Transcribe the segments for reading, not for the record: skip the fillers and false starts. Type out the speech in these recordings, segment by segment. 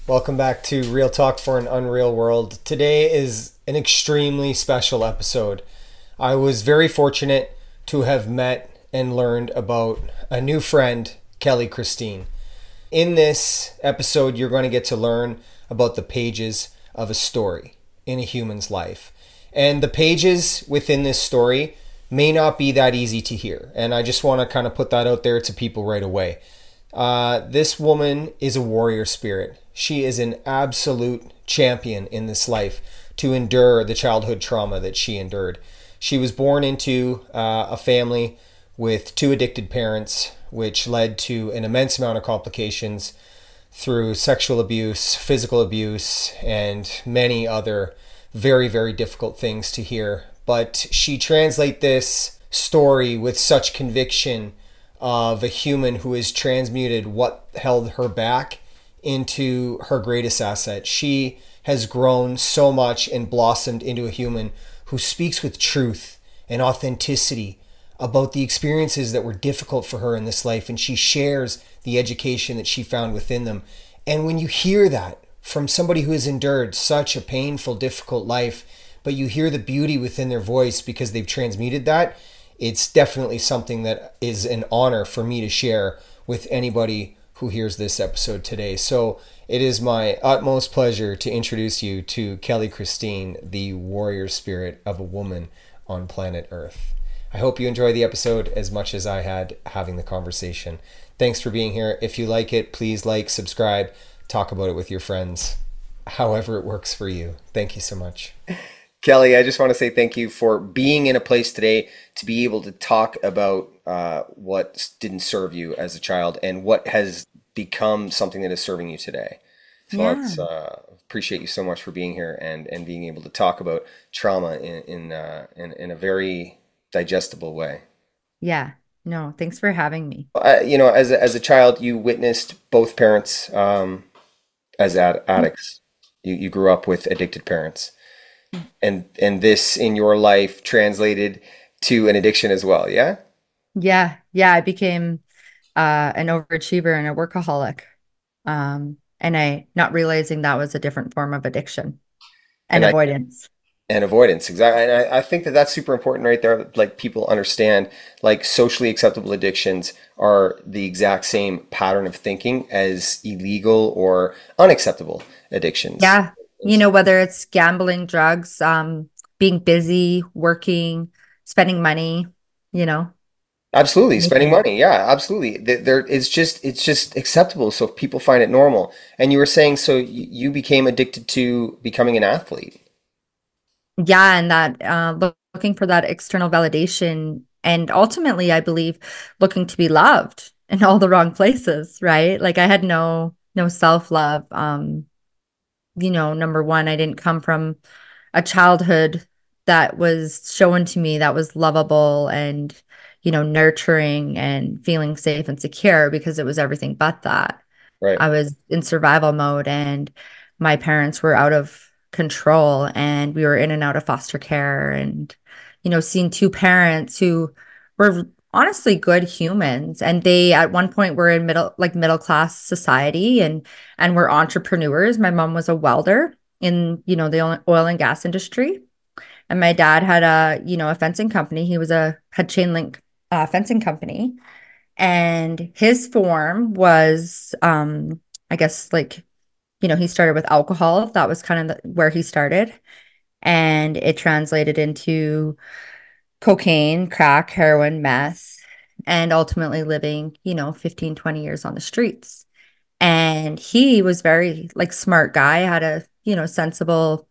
Welcome back to Real Talk for an Unreal World. Today is an extremely special episode. I was very fortunate to have met and learned about a new friend, Kehly Christine. In this episode, you're going to get to learn about the pages of a story in a human's life. And the pages within this story may not be that easy to hear. And I just want to kind of put that out there to people right away. This woman is a warrior spirit. She is an absolute champion in this life to endure the childhood trauma that she endured. She was born into a family with two addicted parents, which led to an immense amount of complications through sexual abuse, physical abuse, and many other very, very difficult things to hear. But she translates this story with such conviction of a human who has transmuted what held her back into her greatest asset. She has grown so much and blossomed into a human who speaks with truth and authenticity about the experiences that were difficult for her in this life, and she shares the education that she found within them. And when you hear that from somebody who has endured such a painful, difficult life, but you hear the beauty within their voice because they've transmuted that, it's definitely something that is an honor for me to share with anybody who hears this episode today. So it is my utmost pleasure to introduce you to Kehly Christine, the warrior spirit of a woman on planet Earth. I hope you enjoy the episode as much as I had having the conversation. Thanks for being here. If you like it, please like, subscribe, talk about it with your friends, however it works for you. Thank you so much. Kehly, I just want to say thank you for being in a place today to be able to talk about what didn't serve you as a child and what has become something that is serving you today. So let's appreciate you so much for being here and being able to talk about trauma in a very digestible way. Yeah. No, thanks for having me. As a child, you witnessed both parents as addicts. You grew up with addicted parents. And this in your life translated to an addiction as well, yeah? Yeah. Yeah. I became an overachiever and a workaholic. And I not realizing that was a different form of addiction and And I avoidance. and avoidance, exactly. And I think that that's super important right there. Like people understand, like socially acceptable addictions are the exact same pattern of thinking as illegal or unacceptable addictions. Yeah. Whether it's gambling, drugs, being busy, working, spending money, you know, Absolutely, spending anything. money. Yeah, absolutely. It's just acceptable. So if people find it normal. And you were saying, so you became addicted to becoming an athlete. Yeah. And that looking for that external validation. And ultimately, I believe looking to be loved in all the wrong places, right? Like I had no self-love. Number one, I didn't come from a childhood that was shown to me that was lovable and, nurturing and feeling safe and secure because it was everything but that. Right. I was in survival mode and my parents were out of control and we were in and out of foster care and, seeing two parents who were honestly good humans and they at one point were in middle class society and were entrepreneurs. My mom was a welder in, the oil and gas industry. And my dad had a fencing company. He was had chain link fencing company. And his form was, I guess, like, he started with alcohol. That was kind of where he started. And it translated into cocaine, crack, heroin, meth, and ultimately living, 15, 20 years on the streets. And he was very like smart guy, had a, sensible,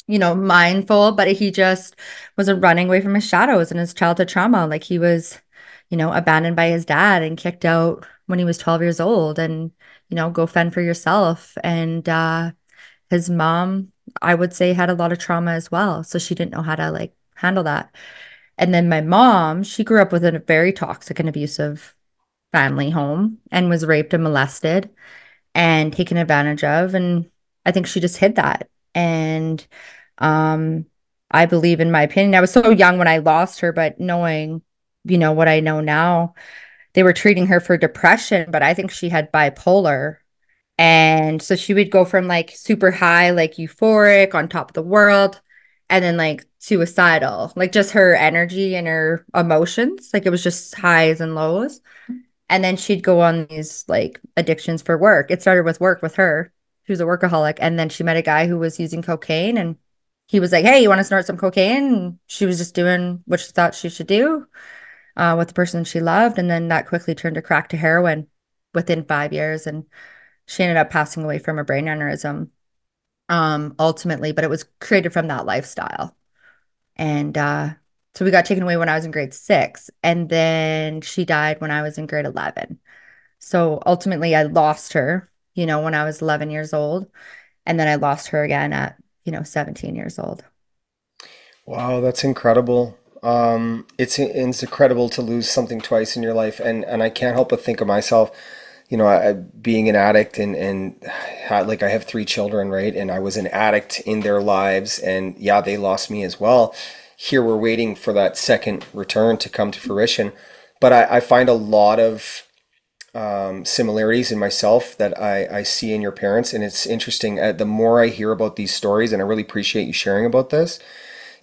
mindful, but he just wasn't running away from his shadows and his childhood trauma. Like he was, abandoned by his dad and kicked out when he was 12 years old and, go fend for yourself. And his mom, I would say, had a lot of trauma as well. So she didn't know how to like handle that. And then my mom, she grew up within a very toxic and abusive family home and was raped and molested and taken advantage of. And I think she just hid that. And um, I believe, in my opinion, I was so young when I lost her, but knowing, what I know now, they were treating her for depression, but I think she had bipolar And so she would go from like super high, like euphoric, on top of the world, and then like suicidal, like just her energy and her emotions. Like it was just highs and lows. And then she'd go on these like addictions for work. It started with work with her. She was a workaholic. And then she met a guy who was using cocaine, and he was like, "Hey, you want to snort some cocaine?" And she was just doing what she thought she should do with the person she loved. And then that quickly turned to crack to heroin within 5 years. And she ended up passing away from a brain aneurysm ultimately, but it was created from that lifestyle. And so we got taken away when I was in grade 6. And then she died when I was in grade 11. So ultimately, I lost her, when I was 11 years old. And then I lost her again at, 17 years old. Wow, that's incredible. It's incredible to lose something twice in your life, and I can't help but think of myself, being an addict and like I have 3 children, right? And I was an addict in their lives, and yeah, they lost me as well. Here we're waiting for that second return to come to fruition, but I find a lot of similarities in myself that I see in your parents, and it's interesting. The more I hear about these stories, and I really appreciate you sharing about this,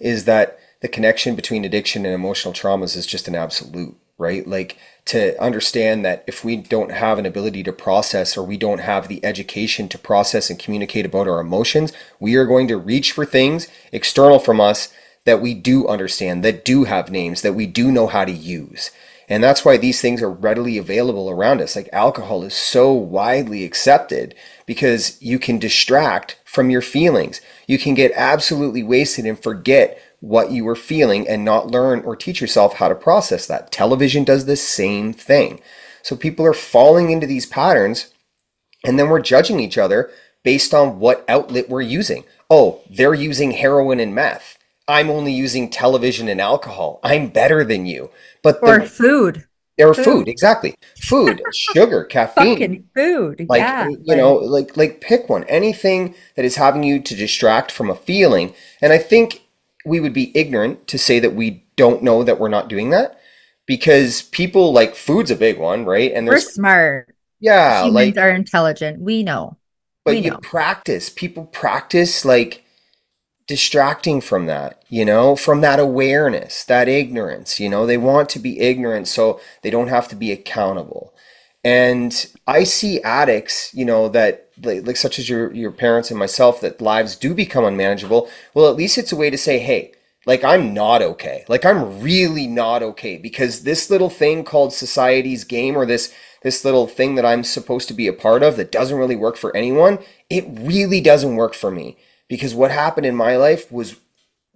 is that the connection between addiction and emotional traumas is just an absolute, right? Like to understand that if we don't have an ability to process, or we don't have the education to process and communicate about our emotions, we are going to reach for things external from us that we do understand, that do have names, that we do know how to use. And that's why these things are readily available around us. Like alcohol is so widely accepted because you can distract from your feelings. You can get absolutely wasted and forget what you were feeling and not learn or teach yourself how to process that. Television does the same thing. So people are falling into these patterns, and then we're judging each other based on what outlet we're using. Oh, they're using heroin and meth. I'm only using television and alcohol. I'm better than you. But Or the food. or food, Food. exactly. Food, sugar, caffeine. Fucking food. Like, Yeah. Like, like pick one. Anything that is having you to distract from a feeling. And I think we would be ignorant to say that we don't know that we're not doing that, because people, like food's a big one, right? And we're there's, smart. yeah, Humans like, are intelligent. We know. but We you know. practice, people practice like distracting from that, from that awareness, that ignorance, they want to be ignorant so they don't have to be accountable. And I see addicts, that like such as your parents and myself, that lives do become unmanageable. Well, at least it's a way to say, hey, like I'm not okay. Like I'm really not okay, because this little thing called society's game, or this little thing that I'm supposed to be a part of that doesn't really work for anyone, it really doesn't work for me, because what happened in my life was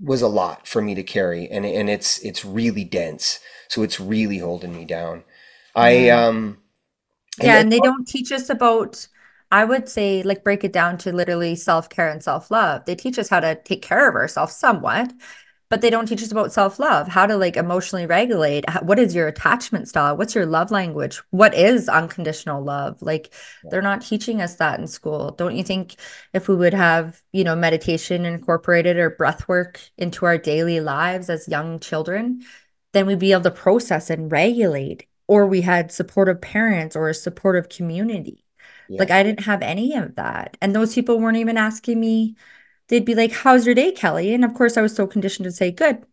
a lot for me to carry, and it's really dense. So it's really holding me down. I Yeah. and Yeah, then and they don't teach us about, I would say, like break it down to literally self-care and self-love. They teach us how to take care of ourselves somewhat, but they don't teach us about self-love, how to like emotionally regulate. What is your attachment style? What's your love language? What is unconditional love? Like they're not teaching us that in school. Don't you think if we would have, meditation incorporated or breath work into our daily lives as young children, then we'd be able to process and regulate, or we had supportive parents or a supportive community. yeah, Like I didn't have any of that. And those people weren't even asking me, they'd be like, "How's your day, Kelly?" And of course, I was so conditioned to say, "Good,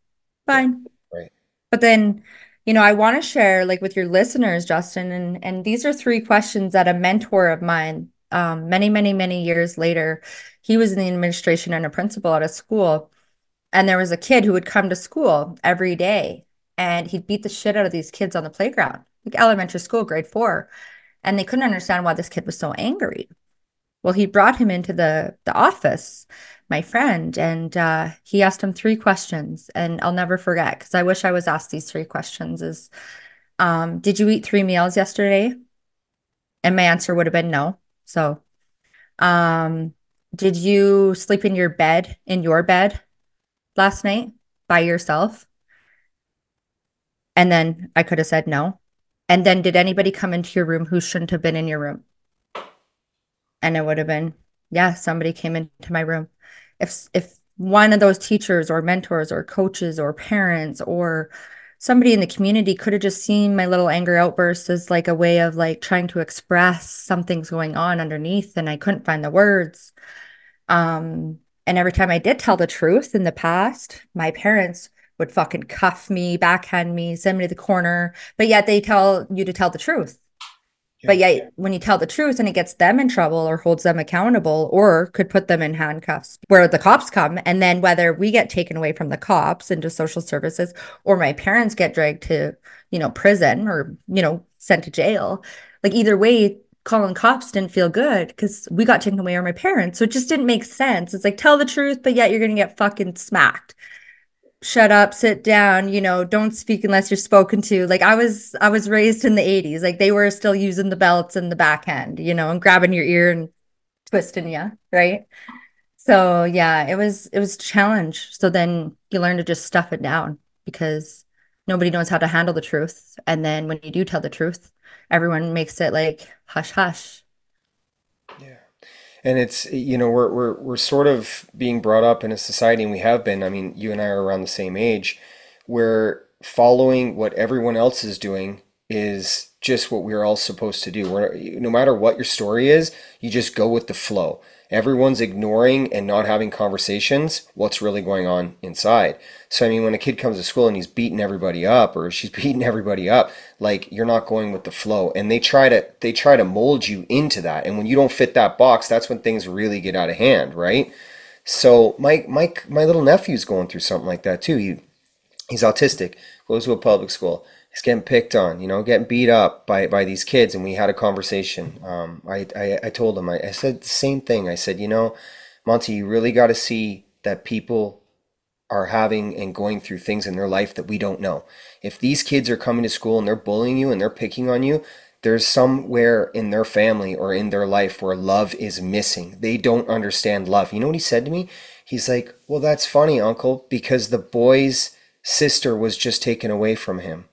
yeah, fine." right, But then, I want to share like with your listeners, Justin, and these are 3 questions that a mentor of mine, many, many, many years later, he was in the administration and a principal at a school. And there was a kid who would come to school every day, and he'd beat the shit out of these kids on the playground, like elementary school, grade 4. And they couldn't understand why this kid was so angry. Well, he brought him into the office, my friend, and he asked him 3 questions. And I'll never forget, because I wish I was asked these 3 questions is, did you eat 3 meals yesterday? And my answer would have been no. So, um, did you sleep in your bed last night by yourself? And then I could have said no. And then did anybody come into your room who shouldn't have been in your room? And it would have been, yeah, somebody came into my room. If one of those teachers or mentors or coaches or parents or somebody in the community could have just seen my little anger outbursts as like a way of like trying to express something's going on underneath, and I couldn't find the words. And every time I did tell the truth in the past, my parents would fucking cuff me, backhand me, send me to the corner. But yet they tell you to tell the truth. But Yeah. yet, when you tell the truth and it gets them in trouble or holds them accountable or could put them in handcuffs where the cops come, and then whether we get taken away from the cops into social services or my parents get dragged to, prison or, sent to jail, like either way, calling cops didn't feel good because we got taken away from my parents. So it just didn't make sense. It's like, tell the truth, but yet you're going to get fucking smacked. Shut up, sit down, don't speak unless you're spoken to. Like I was raised in the 80s. Like they were still using the belts and the backhand, and grabbing your ear and twisting you, right? So yeah, it was a challenge. So then you learn to just stuff it down because nobody knows how to handle the truth. And then when you do tell the truth, everyone makes it like hush hush. Yeah. And it's, we're sort of being brought up in a society, and we have been. I mean, you and I are around the same age, where following what everyone else is doing is just what we're all supposed to do. No matter what your story is, you just go with the flow. Everyone's ignoring and not having conversations what's really going on inside. So I mean, when a kid comes to school and he's beating everybody up or she's beating everybody up, like you're not going with the flow, and they try to mold you into that. And when you don't fit that box, that's when things really get out of hand, right? So my little nephew's going through something like that too. He's autistic, goes to a public school. He's getting picked on, getting beat up by these kids. And we had a conversation. I told him, I said the same thing. I said, Monty, you really got to see that people are having and going through things in their life that we don't know. If these kids are coming to school and they're bullying you and they're picking on you, there's somewhere in their family or in their life where love is missing. They don't understand love. You know what he said to me? He's like, well, that's funny, Uncle, because the boy's sister was just taken away from him.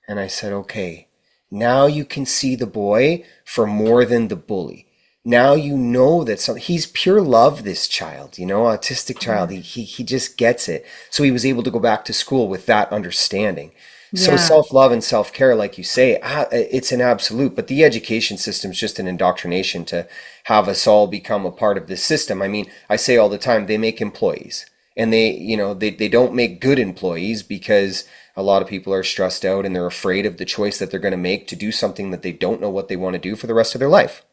And I said, okay, now you can see the boy for more than the bully. Now you know that he's pure love, this child, autistic child. He just gets it. So he was able to go back to school with that understanding. So Yeah. self-love and self-care, like you say, it's an absolute, but the education system is just an indoctrination to have us all become a part of this system. I mean, I say all the time, they make employees, and they don't make good employees because a lot of people are stressed out and they're afraid of the choice that they're going to make to do something that they don't know what they want to do for the rest of their life.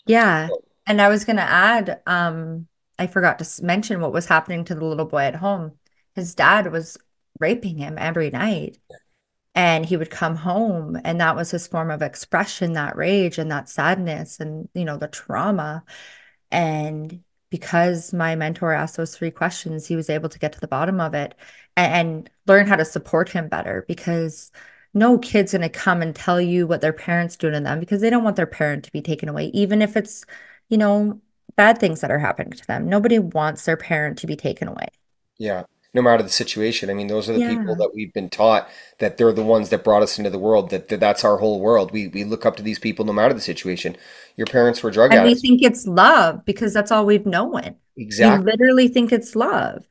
Yeah. And I was going to add, I forgot to mention what was happening to the little boy at home. His dad was raping him every night, and he would come home, and that was his form of expression, that rage and that sadness and, the trauma. And because my mentor asked those three questions, he was able to get to the bottom of it and learn how to support him better because no kid's going to come and tell you what their parents do to them because they don't want their parent to be taken away, even if it's, you know, bad things that are happening to them. Nobody wants their parent to be taken away. Yeah. No matter the situation. I mean, those are the people Yeah. that we've been taught that they're the ones that brought us into the world, that's our whole world. We look up to these people no matter the situation. Your parents were drug And we addicts. think it's love because that's all we've known. We Exactly. literally think it's love,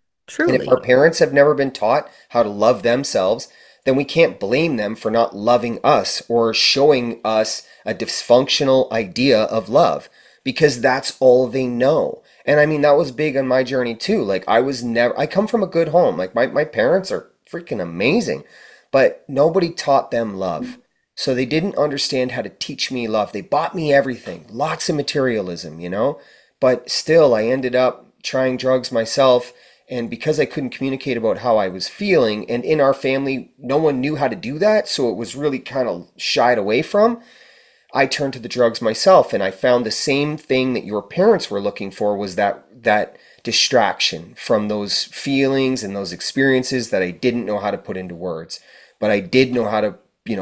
And if our truly. parents have never been taught how to love themselves, then we can't blame them for not loving us or showing us a dysfunctional idea of love because that's all they know. And I mean, that was big on my journey too. Like, I come from a good home. Like, my parents are freaking amazing, but nobody taught them love. So they didn't understand how to teach me love. They bought me everything, lots of materialism. But still, I ended up trying drugs myself, and because I couldn't communicate about how I was feeling, and in our family, no one knew how to do that, so it was really kind of shied away from, I turned to the drugs myself, and I found the same thing that your parents were looking for was that distraction from those feelings and those experiences that I didn't know how to put into words. But I did know how to,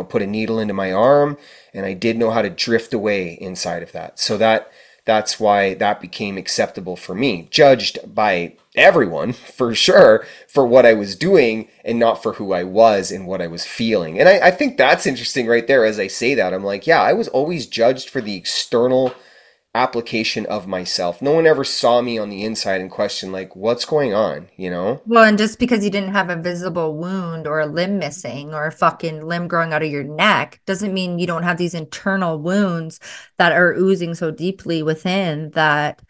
put a needle into my arm, and I did know how to drift away inside of that. So that's why that became acceptable for me, judged by everyone for sure for what I was doing and not for who I was and what I was feeling. And I think that's interesting right there. As I say that, I'm like, yeah, I was always judged for the external application of myself. No one ever saw me on the inside and questioned like, what's going on, you know? Well, and just because you didn't have a visible wound or a limb missing or a fucking limb growing out of your neck doesn't mean you don't have these internal wounds that are oozing so deeply within that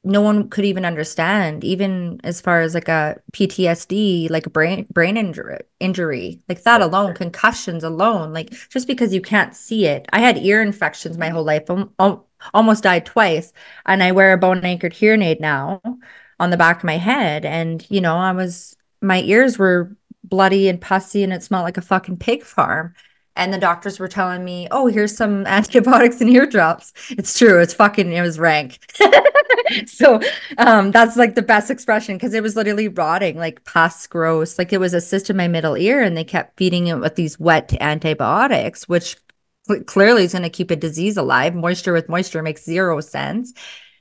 no one could even understand, even as far as like a PTSD, like a brain injury, like that alone, concussions alone, like just because you can't see it. I had ear infections my whole life, almost died twice, and I wear a bone anchored hearing aid now on the back of my head, and my ears were bloody and pussy, and it smelled like a fucking pig farm. And the doctors were telling me, "Oh, here's some antibiotics and eardrops." It's true. It was rank. So that's like the best expression because it was literally rotting, like pus gross. Like it was a cyst in my middle ear, and they kept feeding it with these wet antibiotics, which clearly is going to keep a disease alive. Moisture with moisture makes zero sense.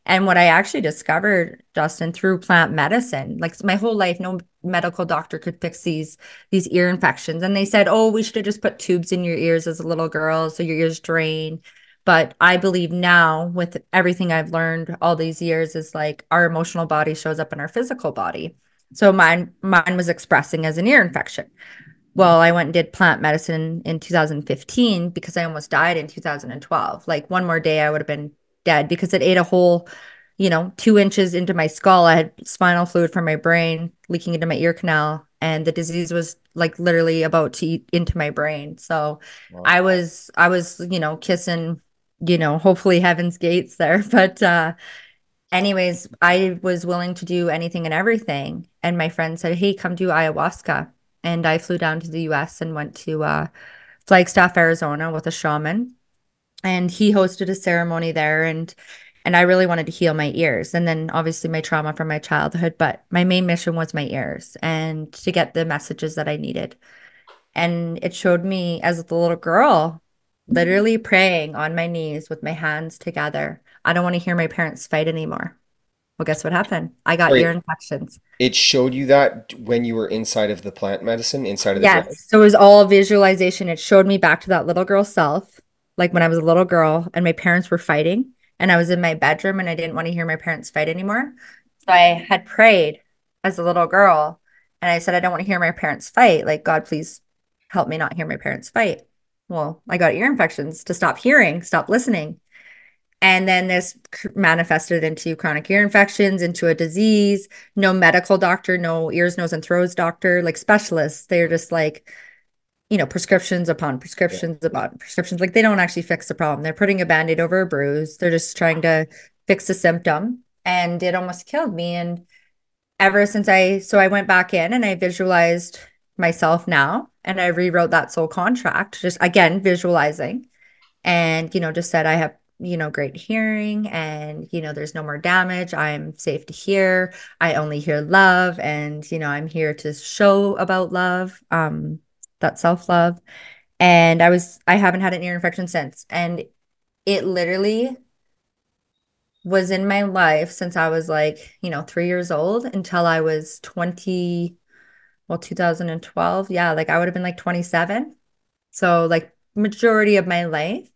And what I actually discovered, Justin, through plant medicine, like my whole life, no medical doctor could fix these ear infections. And they said, oh, we should have just put tubes in your ears as a little girl so your ears drain. But I believe now, with everything I've learned all these years, is like our emotional body shows up in our physical body. So mine was expressing as an ear infection. Well, I went and did plant medicine in 2015 because I almost died in 2012. Like one more day, I would have been dead because it ate a hole, 2 inches into my skull. I had spinal fluid from my brain leaking into my ear canal, and the disease was like literally about to eat into my brain. So Wow. I was, kissing, hopefully heaven's gates there. But anyways, I was willing to do anything and everything. And my friend said, hey, come do ayahuasca. And I flew down to the US and went to Flagstaff, Arizona with a shaman. And he hosted a ceremony there. And I really wanted to heal my ears. And then obviously my trauma from my childhood. But my main mission was my ears and to get the messages that I needed. And it showed me as the little girl, literally praying on my knees with my hands together. I don't want to hear my parents fight anymore. Well, guess what happened? I got ear Sorry, infections. it showed you that when you were inside of the plant medicine, inside of the drug? Yes. So it was all visualization. It showed me back to that little girl self, like when I was a little girl and my parents were fighting, and I was in my bedroom and I didn't want to hear my parents fight anymore. So I had prayed as a little girl and I said, I don't want to hear my parents fight. Like, God, please help me not hear my parents fight. Well, I got ear infections to stop hearing, stop listening. And then this manifested into chronic ear infections, into a disease. No medical doctor, no ears, nose, and throats doctor, like specialists. They're just like, prescriptions upon Yeah. prescriptions upon prescriptions. Like they don't actually fix the problem. They're putting a band-aid over a bruise. They're just trying to fix a symptom. And it almost killed me. And ever since I went back in and I visualized myself now and I rewrote that soul contract, just again, visualizing and just said I have great hearing and there's no more damage, I'm safe to hear, I only hear love, and I'm here to show about love, that self-love. And I haven't had an ear infection since, and it literally was in my life since I was like 3 years old until I was 20, well, 2012, yeah, like I would have been like 27, so like majority of my life.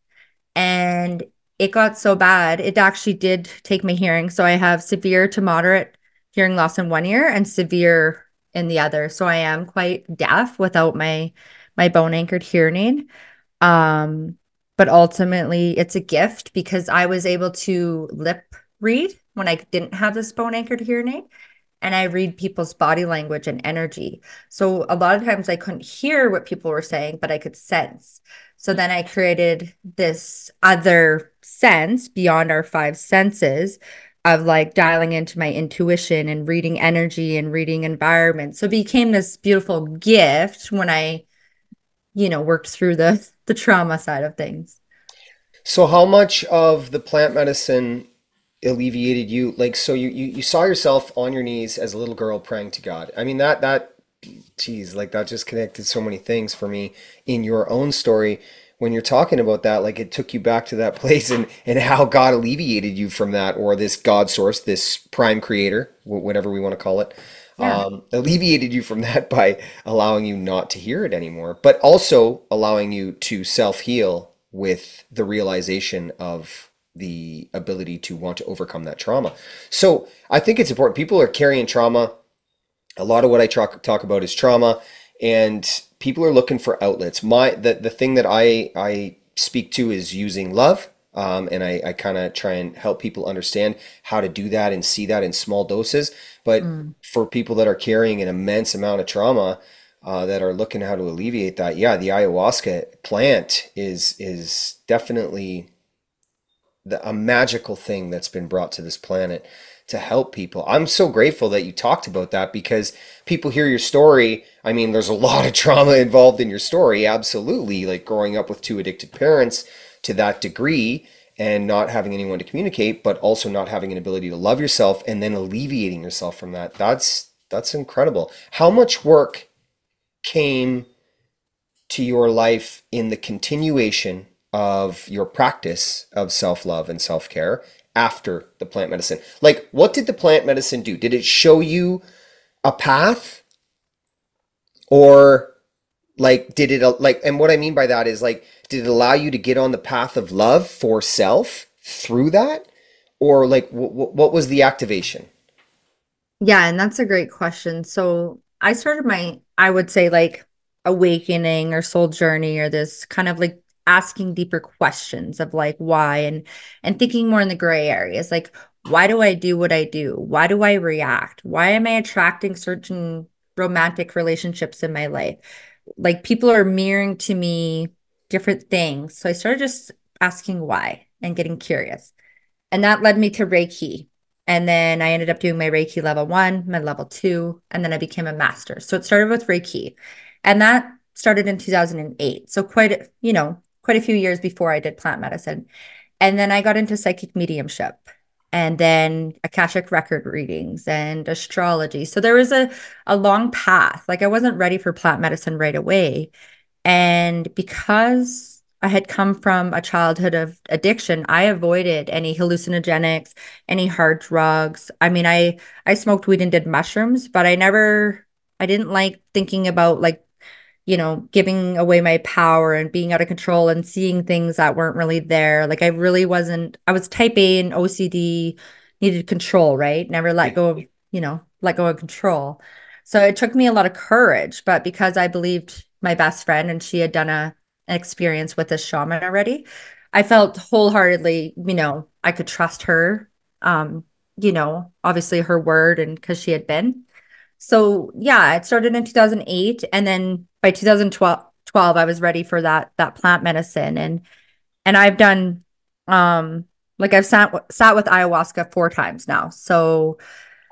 And it got so bad, it actually did take my hearing. So I have severe to moderate hearing loss in one ear and severe in the other. So I am quite deaf without my bone anchored hearing aid. Um, but ultimately it's a gift because I was able to lip read when I didn't have this bone anchored hearing aid, and I read people's body language and energy. So a lot of times I couldn't hear what people were saying, but I could sense. So then I created this other sense beyond our five senses of like dialing into my intuition and reading energy and reading environment. So it became this beautiful gift when I, worked through the trauma side of things. So how much of the plant medicine alleviated you? Like, so you saw yourself on your knees as a little girl praying to God. I mean, geez, like that just connected so many things for me in your own story. When you're talking about that, like it took you back to that place and how God alleviated you from that, or this God source, this prime creator, whatever we want to call it, Yeah. alleviated you from that by allowing you not to hear it anymore, but also allowing you to self-heal with the realization of the ability to want to overcome that trauma. So I think it's important. People are carrying trauma. A lot of what I talk about is trauma, and people are looking for outlets. The thing that I speak to is using love. And I kind of try and help people understand how to do that and see that in small doses. But Mm. for people that are carrying an immense amount of trauma, that are looking how to alleviate that, yeah, the ayahuasca plant is definitely a magical thing that's been brought to this planet to help people. I'm so grateful that you talked about that because people hear your story. I mean, there's a lot of trauma involved in your story, absolutely, like growing up with two addicted parents to that degree and not having anyone to communicate, but also not having an ability to love yourself and then alleviating yourself from that. That's incredible. How much work came to your life in the continuation of your practice of self-love and self-care after the plant medicine? Like, what did the plant medicine do? Did it show you a path, or like did it like, and what I mean by that is like, did it allow you to get on the path of love for self through that, or like what was the activation? Yeah, and that's a great question. So I started my, I would say like awakening or soul journey or this kind of like asking deeper questions of like why and thinking more in the gray areas. Like, why do I do what I do? Why do I react? Why am I attracting certain romantic relationships in my life? Like people are mirroring to me different things. So I started just asking why and getting curious. And that led me to Reiki. And then I ended up doing my Reiki level 1, my level 2, and then I became a master. So it started with Reiki. And that started in 2008. So quite a few years before I did plant medicine. And then I got into psychic mediumship and then Akashic record readings and astrology. So there was a long path. Like I wasn't ready for plant medicine right away. And because I had come from a childhood of addiction, I avoided any hallucinogenics, any hard drugs. I mean, I smoked weed and did mushrooms, but I didn't like thinking about like, giving away my power and being out of control and seeing things that weren't really there. Like I really wasn't, I was type A and OCD, needed control, right? Never let Yeah. go of, let go of control. So it took me a lot of courage, but because I believed my best friend and she had done an experience with a shaman already, I felt wholeheartedly, I could trust her. Obviously her word and because she had been. So yeah, it started in 2008, and then by 2012, I was ready for that plant medicine, and I've done like I've sat with ayahuasca 4 times now. So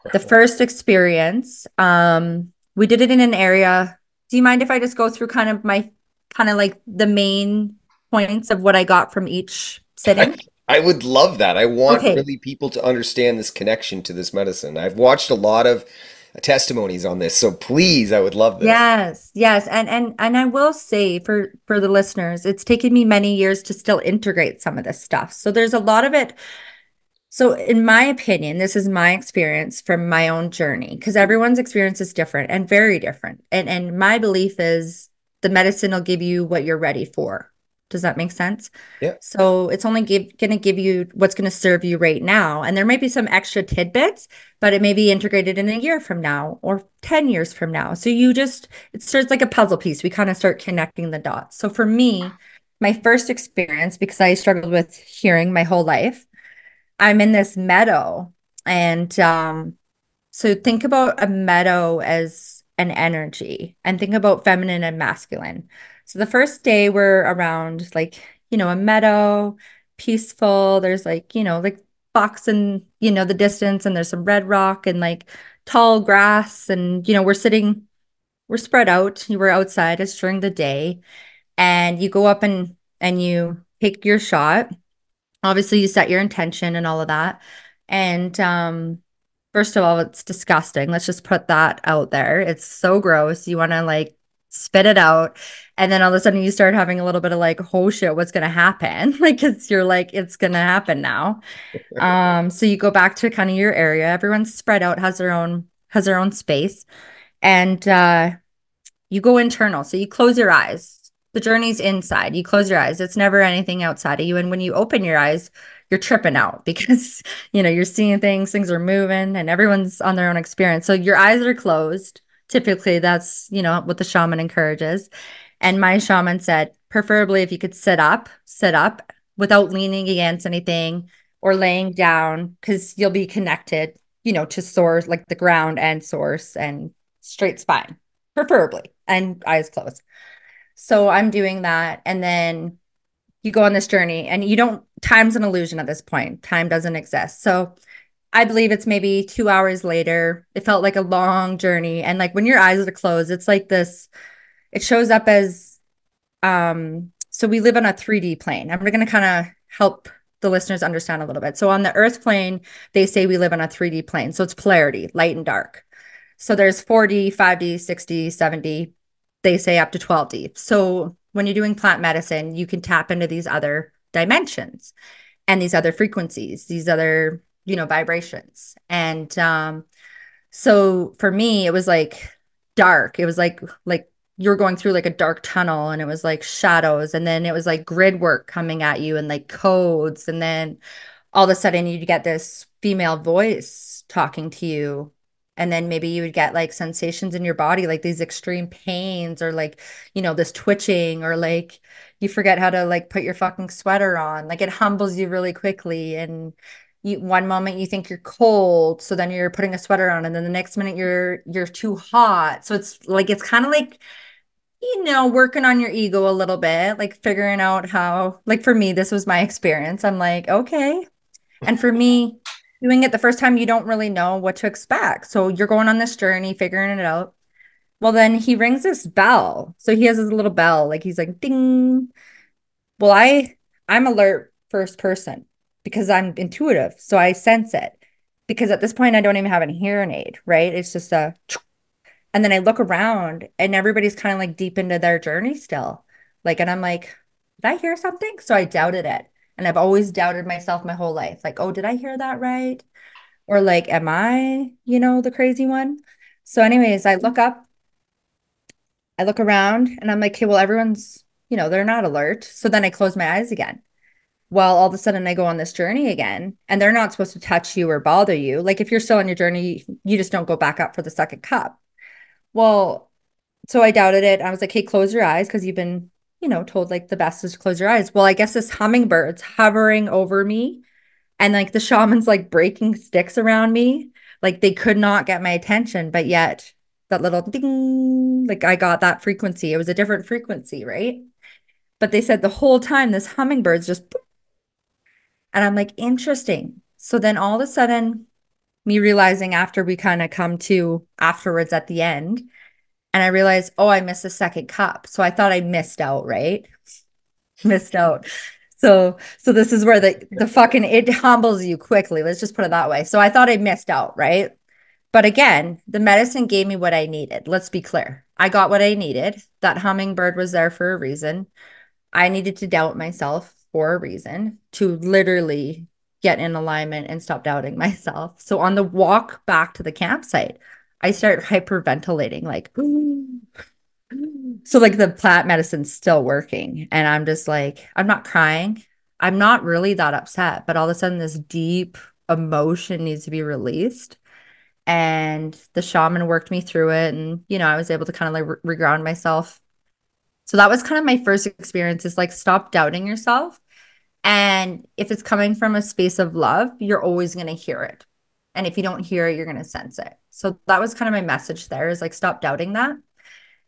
the Incredible. first experience, we did it in an area. Do you mind if I just go through kind of my kind of like the main points of what I got from each I, sitting? I would love that. I want Okay. really people to understand this connection to this medicine. I've watched a lot of testimonies on this, so please, I would love this. Yes, yes. And I will say for the listeners, it's taken me many years to still integrate some of this stuff. So there's a lot of it. So in my opinion, this is my experience from my own journey because everyone's experience is different and very different. And my belief is the medicine will give you what you're ready for. Does that make sense? Yeah. So it's only going to give you what's going to serve you right now. And there might be some extra tidbits, but it may be integrated in a year from now or 10 years from now. So it starts like a puzzle piece. We kind of start connecting the dots. So for me, my first experience, because I struggled with hearing my whole life, I'm in this meadow. And so think about a meadow as an energy and think about feminine and masculine. So the first day we're around like, a meadow, peaceful. There's like, like box in, the distance and there's some red rock and like tall grass. And, we're spread out. We're outside. It's during the day. And you go up and you take your shot. Obviously, you set your intention and all of that. And first of all, it's disgusting. Let's just put that out there. It's so gross. You want to like spit it out. And then all of a sudden you start having a little bit of like, oh shit, what's gonna happen? Like you're like, it's gonna happen now. So you go back to kind of your area. Everyone's spread out, has their own space. And you go internal. So you close your eyes. The journey's inside. You close your eyes. It's never anything outside of you. And when you open your eyes, you're tripping out because, you're seeing things are moving and everyone's on their own experience. So your eyes are closed. Typically, that's, what the shaman encourages. And my shaman said, preferably if you could sit up without leaning against anything or laying down, because you'll be connected, to source, like the ground and source, and straight spine, preferably, and eyes closed. So I'm doing that. And then you go on this journey and time's an illusion at this point. Time doesn't exist. So I believe it's maybe 2 hours later. It felt like a long journey. And like when your eyes are closed, it's like this, it shows up as, so we live on a 3D plane. I'm going to kind of help the listeners understand a little bit. So on the earth plane, they say we live on a 3D plane. So it's polarity, light and dark. So there's 4D, 5D, 6D, 7D. They say up to 12D. So when you're doing plant medicine, you can tap into these other dimensions and these other frequencies, these other, vibrations. And so for me, it was like dark. It was like you're going through like a dark tunnel, and it was like shadows, and then it was like grid work coming at you and like codes, and then all of a sudden you'd get this female voice talking to you. And then maybe you would get like sensations in your body, like these extreme pains, or like, this twitching, or like you forget how to like put your fucking sweater on. Like it humbles you really quickly. And one moment you think you're cold, so then you're putting a sweater on, and then the next minute you're too hot. So it's kind of like, working on your ego a little bit, like figuring out how, like for me, this was my experience. I'm like, okay. And for me, doing it the first time, you don't really know what to expect. So you're going on this journey, figuring it out. Well, then he rings this bell. So he has his little bell, like he's like ding. Well, I'm alert first person because I'm intuitive. So I sense it. Because at this point I don't even have a hearing aid, right? It's just a, and then I look around and everybody's kind of like deep into their journey still. Like, and I'm like, did I hear something? So I doubted it. And I've always doubted myself my whole life. Like, oh, did I hear that right? Or like, am I, the crazy one? So, anyways, I look up, I look around, and I'm like, okay, well, everyone's, they're not alert. So then I close my eyes again. Well, all of a sudden I go on this journey again, and they're not supposed to touch you or bother you. Like if you're still on your journey, you just don't go back up for the second cup. Well, so I doubted it. I was like, hey, close your eyes, because you've been, told like the best is to close your eyes. Well, I guess this hummingbird's hovering over me, and like the shaman's like breaking sticks around me. Like they could not get my attention, but yet that little ding, like I got that frequency. It was a different frequency, right? But they said the whole time this hummingbird's just, and I'm like, interesting. So then all of a sudden, me realizing after we kind of come to afterwards at the end, and I realized, oh, I missed a second cup. So I thought I missed out, right? Missed out. So this is where the fucking, it humbles you quickly. Let's just put it that way. So I thought I missed out, right? But again, the medicine gave me what I needed. Let's be clear. I got what I needed. That hummingbird was there for a reason. I needed to doubt myself for a reason, to literally get in alignment and stop doubting myself. So on the walk back to the campsite, I start hyperventilating, like, so like the plant medicine's still working. And I'm just like, I'm not crying. I'm not really that upset, but all of a sudden this deep emotion needs to be released. And the shaman worked me through it. And, I was able to kind of like reground myself. So that was kind of my first experience, is like, stop doubting yourself. And if it's coming from a space of love, you're always going to hear it. And if you don't hear it, you're going to sense it. So that was kind of my message there, is like, stop doubting that.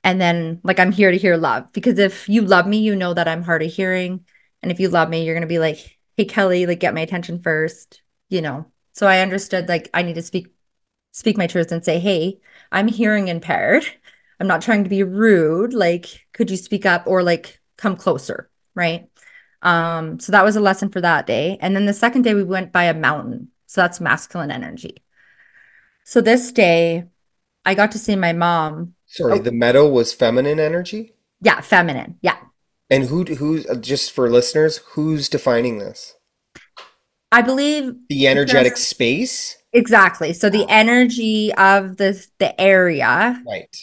And then like, I'm here to hear love, because if you love me, you know that I'm hard of hearing. And if you love me, you're going to be like, hey, Kehly, like get my attention first. So I understood like I need to speak my truth and say, hey, I'm hearing impaired. I'm not trying to be rude. Like, could you speak up or like come closer? Right. So that was a lesson for that day. And then the second day we went by a mountain. So that's masculine energy. So this day I got to see my mom. Sorry, Oh, the meadow was feminine energy? yeah, feminine. Yeah. And who's just for listeners, who's defining this? I believe The energetic just space? exactly. So the energy of the area Right.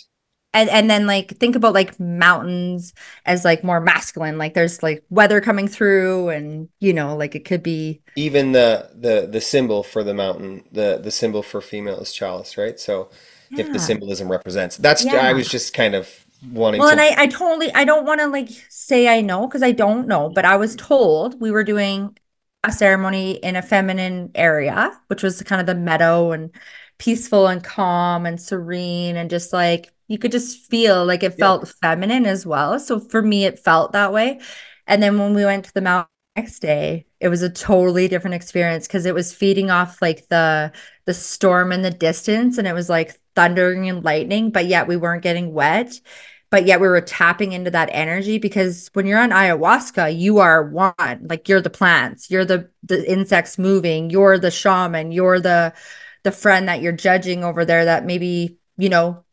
And then like think about like mountains as like more masculine. Like there's like weather coming through and like it could be Even the symbol for the mountain, the symbol for female is chalice, right? So if the yeah. symbolism represents, that's I Yeah. was just kind of wanting Well, and to. I don't want to like say I know because I don't know, but I was told we were doing a ceremony in a feminine area, which was kind of the meadow and peaceful and calm and serene and just like you could just feel like it Yeah. felt feminine as well. So for me, it felt that way. And then when we went to the mountain next day, it was a totally different experience because it was feeding off like the storm in the distance and it was like thundering and lightning, but yet we weren't getting wet, but yet we were tapping into that energy because when you're on ayahuasca, you are one. Like you're the plants, you're the insects moving, you're the shaman, you're the friend that you're judging over there that maybe,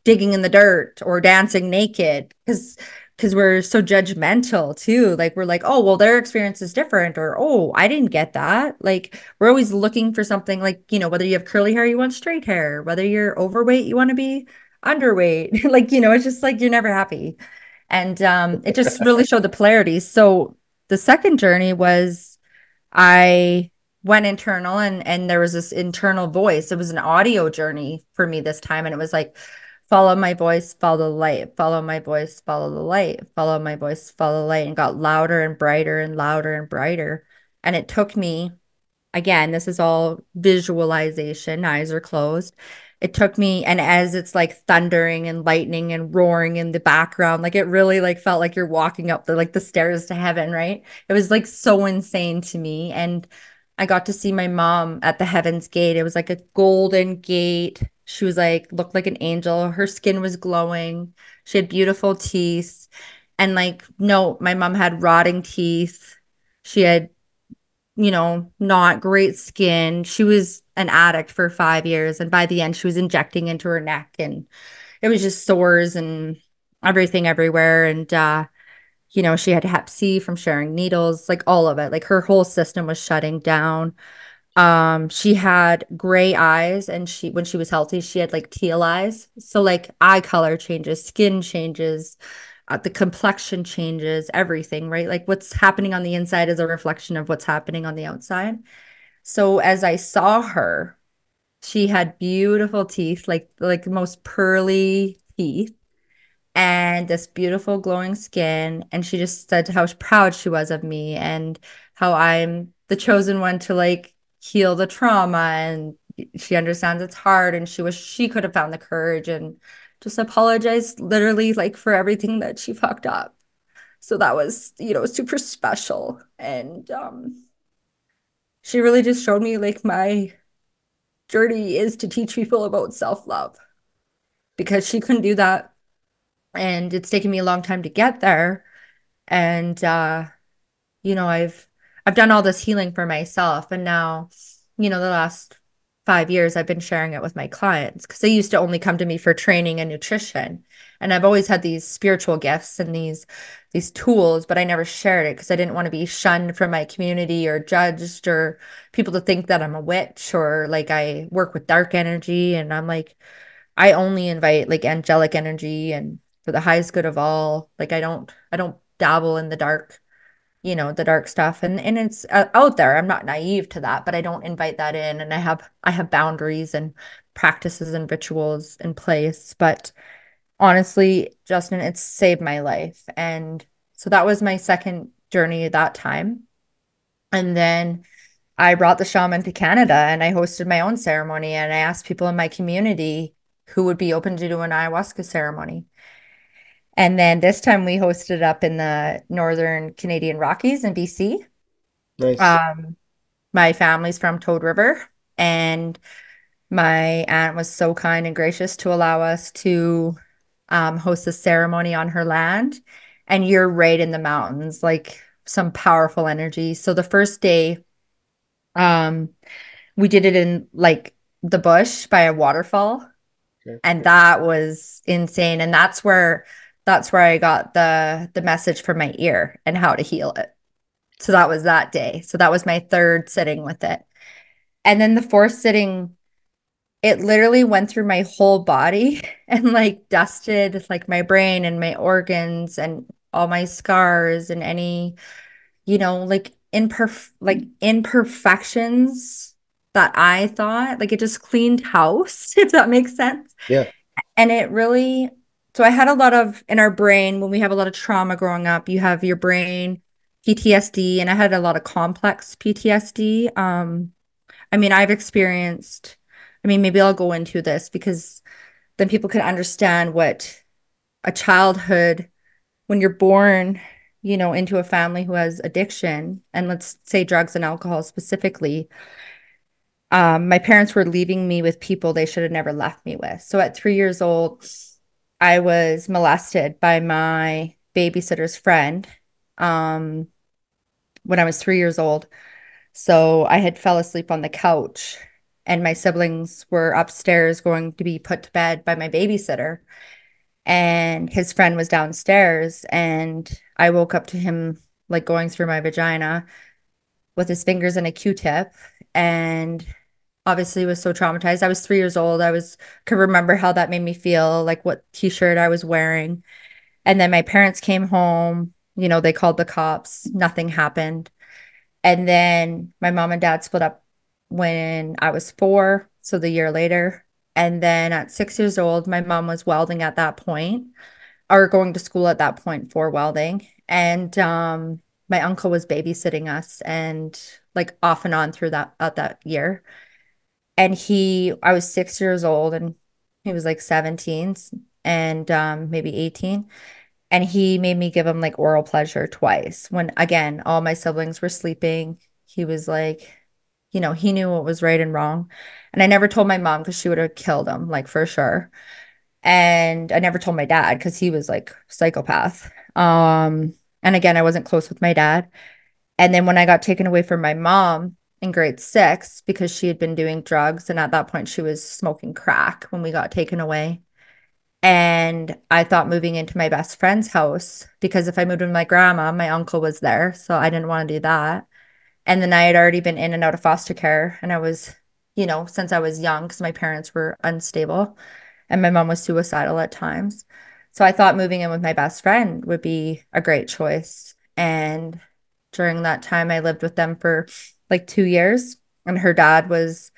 digging in the dirt or dancing naked because we're so judgmental too. Like we're like, oh, well, their experience is different, or oh, I didn't get that. Like we're always looking for something like, whether you have curly hair, you want straight hair, whether you're overweight, you want to be underweight. Like, it's just like you're never happy. And it just really showed the polarities. So the second journey was I went internal and there was this internal voice. It was an audio journey for me this time. And it was like, follow my voice, follow the light, follow my voice, follow the light, follow my voice, follow the light, and got louder and brighter and louder and brighter. And it took me again, this is all visualization, eyes are closed. It took me, and as it's like thundering and lightning and roaring in the background, like it really like felt like you're walking up the stairs to heaven, right? It was like so insane to me. And I got to see my mom at the Heaven's Gate. It was like a golden gate. She was like, looked like an angel. Her skin was glowing. She had beautiful teeth. And like, no, my mom had rotting teeth. She had not great skin. She was an addict for 5 years. And by the end, she was injecting into her neck and it was just sores and everything everywhere. And, she had hep C from sharing needles, like all of it. Like her whole system was shutting down. She had gray eyes and when she was healthy, she had like teal eyes. So like eye color changes, skin changes, the complexion changes, everything, right? Like what's happening on the inside is a reflection of what's happening on the outside. So as I saw her, she had beautiful teeth, like the most pearly teeth and this beautiful glowing skin. And she just said how proud she was of me and how I'm the chosen one to like heal the trauma. And she understands it's hard. And she wished she could have found the courage and just apologized literally like for everything that she fucked up. So that was, super special. And she really just showed me like my journey is to teach people about self-love because she couldn't do that. And it's taken me a long time to get there. And I've done all this healing for myself. And now, the last 5 years I've been sharing it with my clients because they used to only come to me for training and nutrition. And I've always had these spiritual gifts and these tools, but I never shared it because I didn't want to be shunned from my community or judged or people to think that I'm a witch or like I work with dark energy. And I'm like, I only invite like angelic energy and for the highest good of all. Like I don't dabble in the dark stuff and it's out there. I'm not naive to that, but I don't invite that in and I have boundaries and practices and rituals in place. But honestly, Justin, it's saved my life. And so that was my second journey at that time. And then I brought the shaman to Canada and I hosted my own ceremony and I asked people in my community who would be open to do an ayahuasca ceremony. And then this time we hosted up in the northern Canadian Rockies in BC. Nice. Um, my family's from Toad River, and my aunt was so kind and gracious to allow us to host a ceremony on her land. And you're right in the mountains, like some powerful energy. So the first day, um, we did it in like the bush by a waterfall, Okay. and that was insane. And that's where I got the message for my ear and how to heal it. So that was that day. So that was my third sitting with it. And then the fourth sitting it literally went through my whole body and like dusted like my brain and my organs and all my scars and any, like imperfections that I thought. Like it just cleaned house, if that makes sense. Yeah. And it really, so I had a lot of in our brain when we have a lot of trauma growing up, you have your brain PTSD, and I had a lot of complex PTSD. I've experienced, maybe I'll go into this because then people can understand what a childhood when you're born, into a family who has addiction, and let's say drugs and alcohol specifically. My parents were leaving me with people they should have never left me with. So at 3 years old, I was molested by my babysitter's friend um, when I was 3 years old. So I had fell asleep on the couch, and my siblings were upstairs going to be put to bed by my babysitter. And his friend was downstairs, and I woke up to him like going through my vagina with his fingers in a Q-tip, and obviously was so traumatized. I was 3 years old. Could remember how that made me feel, like what t-shirt I was wearing. And then my parents came home, they called the cops, nothing happened. And then my mom and dad split up when I was 4, so the year later. And then at 6 years old, my mom was welding at that point, or going to school at that point for welding. And my uncle was babysitting us and like off and on through that year. And I was 6 years old and he was like 17 and maybe 18. And he made me give him like oral pleasure twice when, again, all my siblings were sleeping. He was like, he knew what was right and wrong. And I never told my mom because she would have killed him, like for sure. And I never told my dad because he was like psychopath. And again, I wasn't close with my dad. And then when I got taken away from my mom in grade 6 because she had been doing drugs, and at that point she was smoking crack when we got taken away. And I thought moving into my best friend's house, because if I moved with my grandma, my uncle was there. So I didn't want to do that. And then I had already been in and out of foster care. And I was, since I was young, because my parents were unstable and my mom was suicidal at times. So I thought moving in with my best friend would be a great choice. And during that time, I lived with them for like 2 years. And her dad was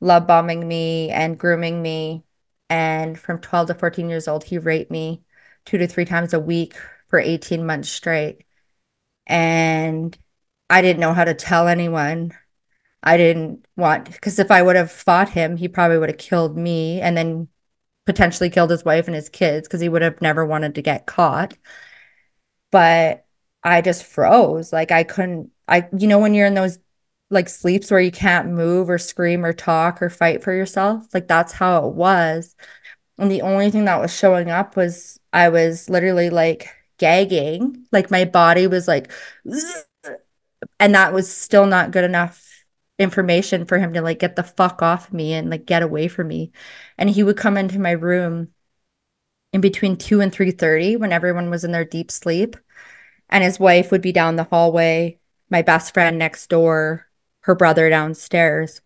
love bombing me and grooming me. And from 12 to 14 years old, he raped me 2 to 3 times a week for 18 months straight. And I didn't know how to tell anyone. I didn't want, because if I would have fought him, he probably would have killed me and then potentially killed his wife and his kids because he would have never wanted to get caught. But I just froze. Like I couldn't, when you're in those like sleeps where you can't move or scream or talk or fight for yourself, like that's how it was. And the only thing that was showing up was I was literally like gagging, like my body was like, and that was still not good enough information for him to like get the fuck off me and like get away from me. And he would come into my room in between 2 and 3:30 when everyone was in their deep sleep, and his wife would be down the hallway, my best friend next door, her brother downstairs.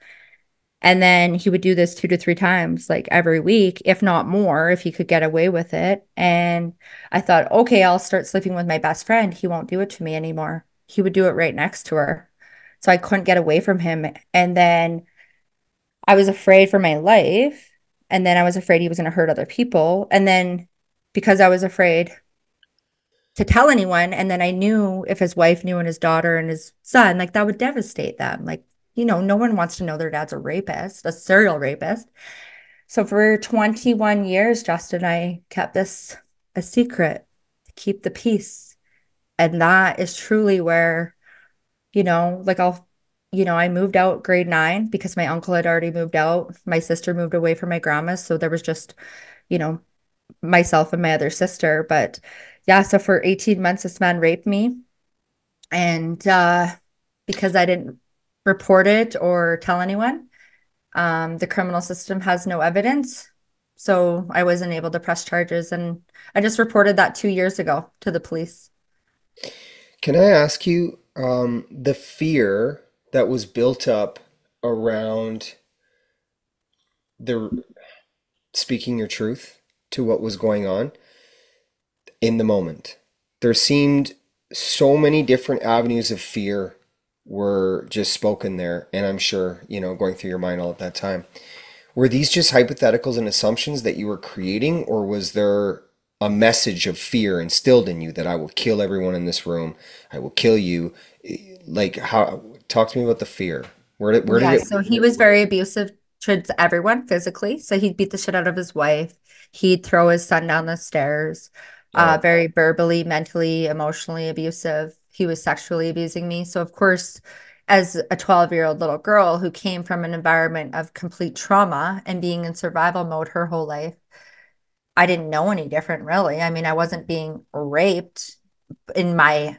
And then he would do this 2 to 3 times, like every week, if not more, if he could get away with it. And I thought, okay, I'll start sleeping with my best friend. He won't do it to me anymore. He would do it right next to her. So I couldn't get away from him. And then I was afraid for my life. And then I was afraid he was going to hurt other people. And then because I was afraid to tell anyone, and then I knew if his wife knew and his daughter and his son, like that would devastate them. Like, no one wants to know their dad's a rapist, a serial rapist. So for 21 years, Justin and I kept this a secret to keep the peace. And that is truly where, like I moved out grade 9 because my uncle had already moved out. My sister moved away from my grandma. So there was just, you know, myself and my other sister. But yeah, so for 18 months, this man raped me. And because I didn't report it or tell anyone, the criminal system has no evidence. So I wasn't able to press charges. And I just reported that 2 years ago to the police. Can I ask you, the fear that was built up around the speaking your truth to what was going on in the moment. There seemed so many different avenues of fear were just spoken there, and I'm sure, going through your mind all at that time. Were these just hypotheticals and assumptions that you were creating, or was there a message of fear instilled in you that I will kill everyone in this room, I will kill you? Like, how, talk to me about the fear. Where did Yeah, it, so he was very abusive towards everyone physically. So he'd beat the shit out of his wife. He'd throw his son down the stairs. oh, Very verbally, mentally, emotionally abusive. He was sexually abusing me. So of course, as a 12-year-old little girl who came from an environment of complete trauma and being in survival mode her whole life, I didn't know any different, really. I mean, I wasn't being raped in my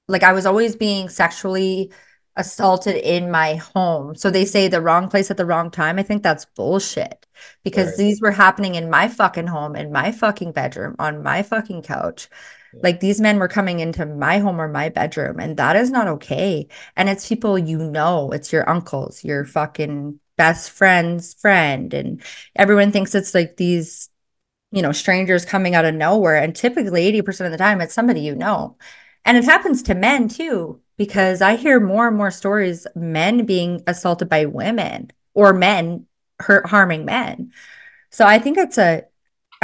like I was always being sexually assaulted in my home. So they say the wrong place at the wrong time. I think that's bullshit because right. these were happening in my fucking home, in my fucking bedroom, on my fucking couch. Yeah. Like these men were coming into my home or my bedroom, and that is not okay. And it's people it's your uncles, your fucking best friend's friend, and everyone thinks it's like these strangers coming out of nowhere. And typically 80% of the time, it's somebody you know. And it happens to men too, because I hear more and more stories, men being assaulted by women or men harming men. So I think it's a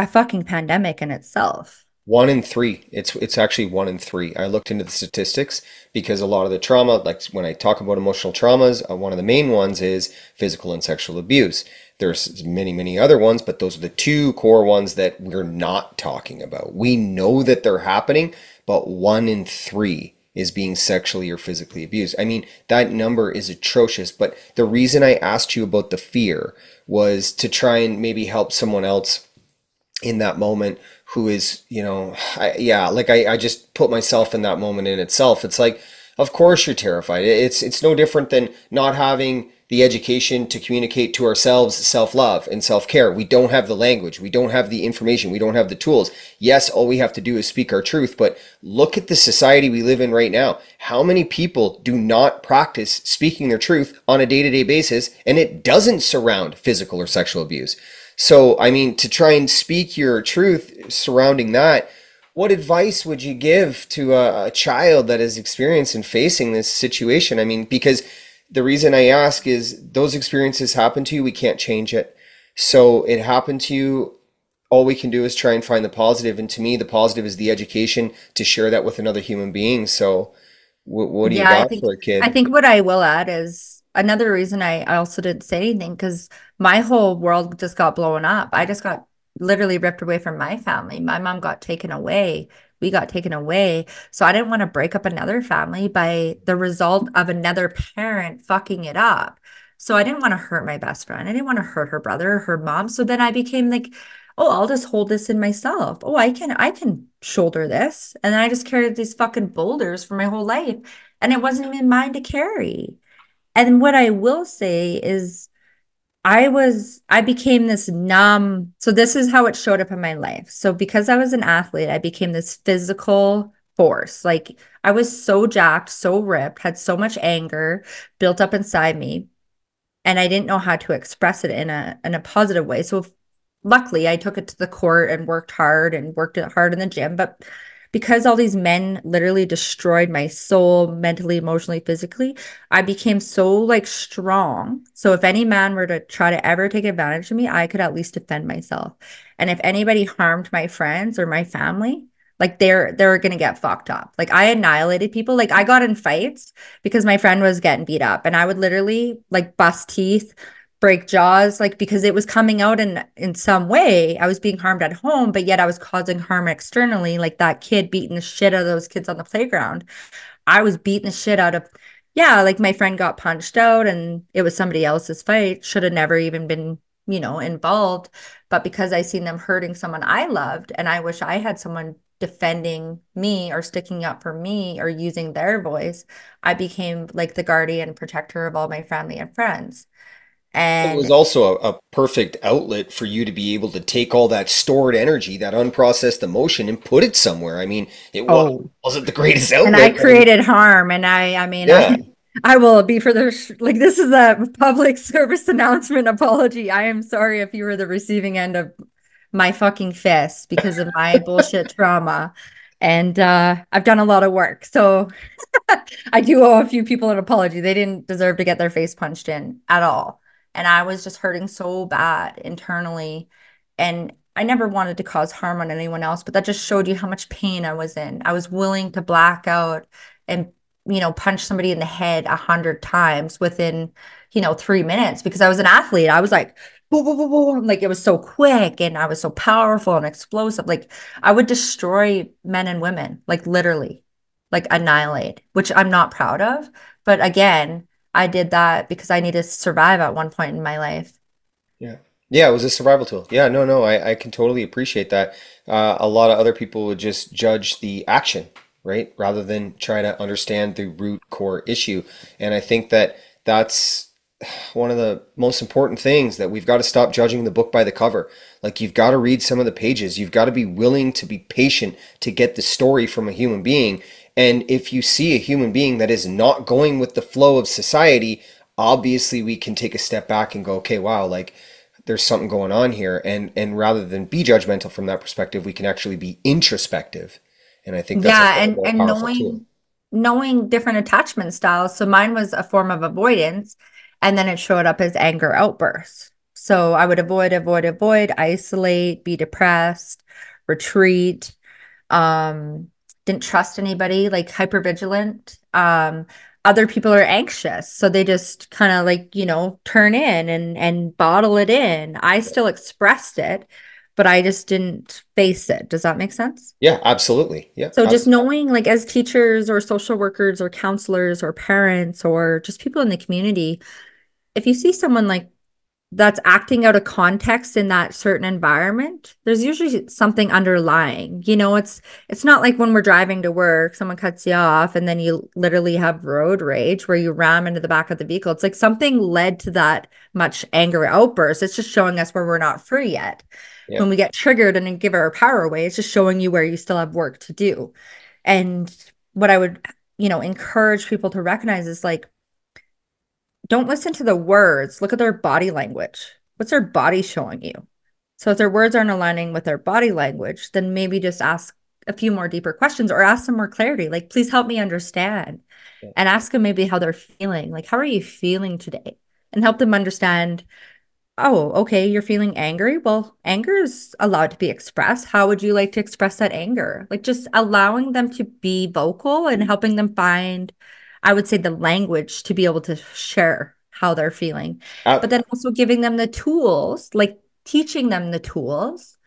fucking pandemic in itself. One in three. It's actually one in three. I looked into the statistics because a lot of the trauma, like when I talk about emotional traumas, one of the main ones is physical and sexual abuse. There's many, many other ones, but those are the two core ones that we're not talking about. We know that they're happening, but one in three is being sexually or physically abused. I mean, that number is atrocious, but the reason I asked you about the fear was to try and maybe help someone else in that moment who is, I just put myself in that moment in itself. It's like, of course you're terrified. It's no different than not having the education to communicate to ourselves self-love and self-care. We don't have the language. We don't have the information. We don't have the tools. Yes, all we have to do is speak our truth, but look at the society we live in right now. How many people do not practice speaking their truth on a day-to-day basis, and it doesn't surround physical or sexual abuse? So, I mean, to try and speak your truth surrounding that, what advice would you give to a child that is experiencing and facing this situation? I mean, because the reason I ask is those experiences happen to you, we can't change it. So it happened to you. All we can do is try and find the positive. And to me, the positive is the education to share that with another human being. So what do you Yeah, got for a I kid? think what I will add is another reason I also didn't say anything because my whole world just got blown up. I just got literally ripped away from my family. My mom got taken away. We got taken away. So I didn't want to break up another family by the result of another parent fucking it up. So I didn't want to hurt my best friend. I didn't want to hurt her brother or her mom. So then I became like, oh, I'll just hold this in myself. Oh, I can shoulder this. And then I just carried these fucking boulders for my whole life. And it wasn't even mine to carry. And what I will say is I became this numb. So this is how it showed up in my life. So because I was an athlete, I became this physical force. Like I was so jacked, so ripped, had so much anger built up inside me and I didn't know how to express it in a positive way. So luckily, I took it to the court and worked hard and worked it hard in the gym. But because all these men literally destroyed my soul mentally, emotionally, physically, I became so like strong. So if any man were to try to ever take advantage of me, I could at least defend myself. And if anybody harmed my friends or my family, like they're gonna get fucked up. Like I annihilated people. Like I got in fights because my friend was getting beat up and I would literally like bust teeth, break jaws, like because it was coming out in some way. I was being harmed at home, but yet I was causing harm externally, like that kid beating the shit out of those kids on the playground. I was beating the shit out of, yeah, like my friend got punched out and it was somebody else's fight. Should have never even been, involved. But because I seen them hurting someone I loved and I wish I had someone defending me or sticking up for me or using their voice, I became like the guardian protector of all my family and friends. It was And also a perfect outlet for you to be able to take all that stored energy, that unprocessed emotion, and put it somewhere. I mean, oh, wasn't the greatest and I outlet, but created harm and I mean yeah. I will be for the like this is a public service announcement apology. I am sorry if you were the receiving end of my fucking fist because of my bullshit trauma. And I've done a lot of work. So I do owe a few people an apology. They didn't deserve to get their face punched in at all. And I was just hurting so bad internally. And I never wanted to cause harm on anyone else, but that just showed you how much pain I was in. I was willing to black out and, punch somebody in the head 100 times within, 3 minutes because I was an athlete. I was like, boom, boom, boom, boom. Like it was so quick and I was so powerful and explosive. Like I would destroy men and women, like literally like annihilate, which I'm not proud of. But again, I did that because I needed to survive at one point in my life. Yeah. Yeah, it was a survival tool. Yeah, no, no, I can totally appreciate that. A lot of other people would just judge the action, right? Rather than try to understand the root core issue. And I think that that's one of the most important things that we've got to stop judging the book by the cover. Like you've got to read some of the pages. You've got to be willing to be patient to get the story from a human being. And if you see a human being that is not going with the flow of society, obviously we can take a step back and go, okay, wow, like there's something going on here. And rather than be judgmental from that perspective, we can actually be introspective. And I think that's a Yeah, far and more and powerful tool. knowing different attachment styles. So mine was a form of avoidance, and then it showed up as anger outbursts. So I would avoid, avoid, avoid, isolate, be depressed, retreat, um didn't trust anybody, like hypervigilant. Other people are anxious, so they just kind of like turn in and bottle it in. I still expressed it, but I just didn't face it. Does that make sense? Yeah, absolutely. Yeah, So just absolutely. knowing, like, as teachers or social workers or counselors or parents or just people in the community, if you see someone like that's acting out of context in that certain environment, there's usually something underlying. It's not like when we're driving to work, someone cuts you off and then you literally have road rage where you ram into the back of the vehicle. It's like something led to that much anger outburst. It's just showing us where we're not free yet. Yeah. When we get triggered and give our power away, it's just showing you where you still have work to do. And what I would, encourage people to recognize is like, don't listen to the words. Look at their body language. What's their body showing you? So if their words aren't aligning with their body language, then maybe just ask a few more deeper questions or ask them more clarity. Like, please help me understand. And ask them maybe how they're feeling. Like, how are you feeling today? And help them understand. Oh, okay, you're feeling angry. Well, anger is allowed to be expressed. How would you like to express that anger? Like just allowing them to be vocal and helping them find, I would say, the language to be able to share how they're feeling. But Uh, then also giving them the tools, like teaching them the tools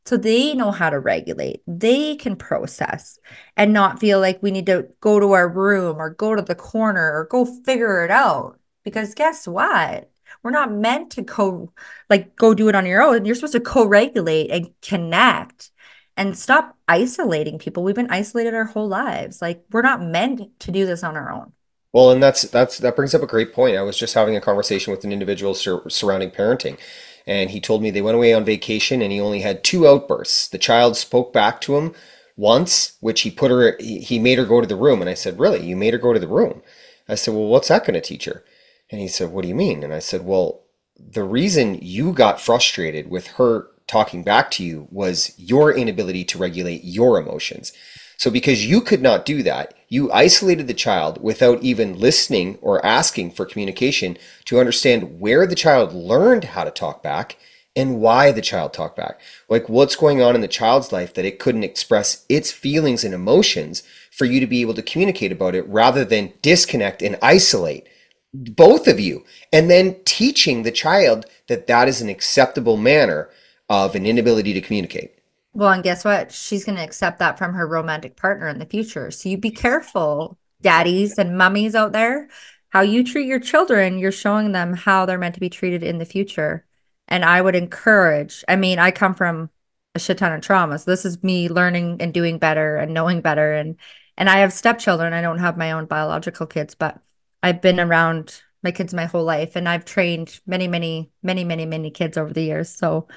so they know how to regulate. They can process and not feel like we need to go to our room or go to the corner or go figure it out. Because guess what? We're not meant to go do it on your own. You're supposed to co-regulate and connect and stop isolating people. We've been isolated our whole lives. Like we're not meant to do this on our own. Well, and that brings up a great point. I was just having a conversation with an individual surrounding parenting, and he told me they went away on vacation and he only had two outbursts. The child spoke back to him once, which he made her go to the room, and I said, "Really? You made her go to the room?" I said, "Well, what's that going to teach her?" And he said, "What do you mean?" And I said, "Well, the reason you got frustrated with her talking back to you was your inability to regulate your emotions. So because you could not do that, you isolated the child without even listening or asking for communication to understand where the child learned how to talk back and why the child talked back. Like what's going on in the child's life that it couldn't express its feelings and emotions for you to be able to communicate about it rather than disconnect and isolate both of you, and then teaching the child that that is an acceptable manner of an inability to communicate." Well, and guess what? She's going to accept that from her romantic partner in the future. So you be careful, daddies and mummies out there. How you treat your children, you're showing them how they're meant to be treated in the future. And I would encourage, I mean, I come from a shit ton of trauma. So this is me learning and doing better and knowing better. And I have stepchildren. I don't have my own biological kids, but I've been around my kids my whole life and I've trained many, many, many, many, many kids over the years. So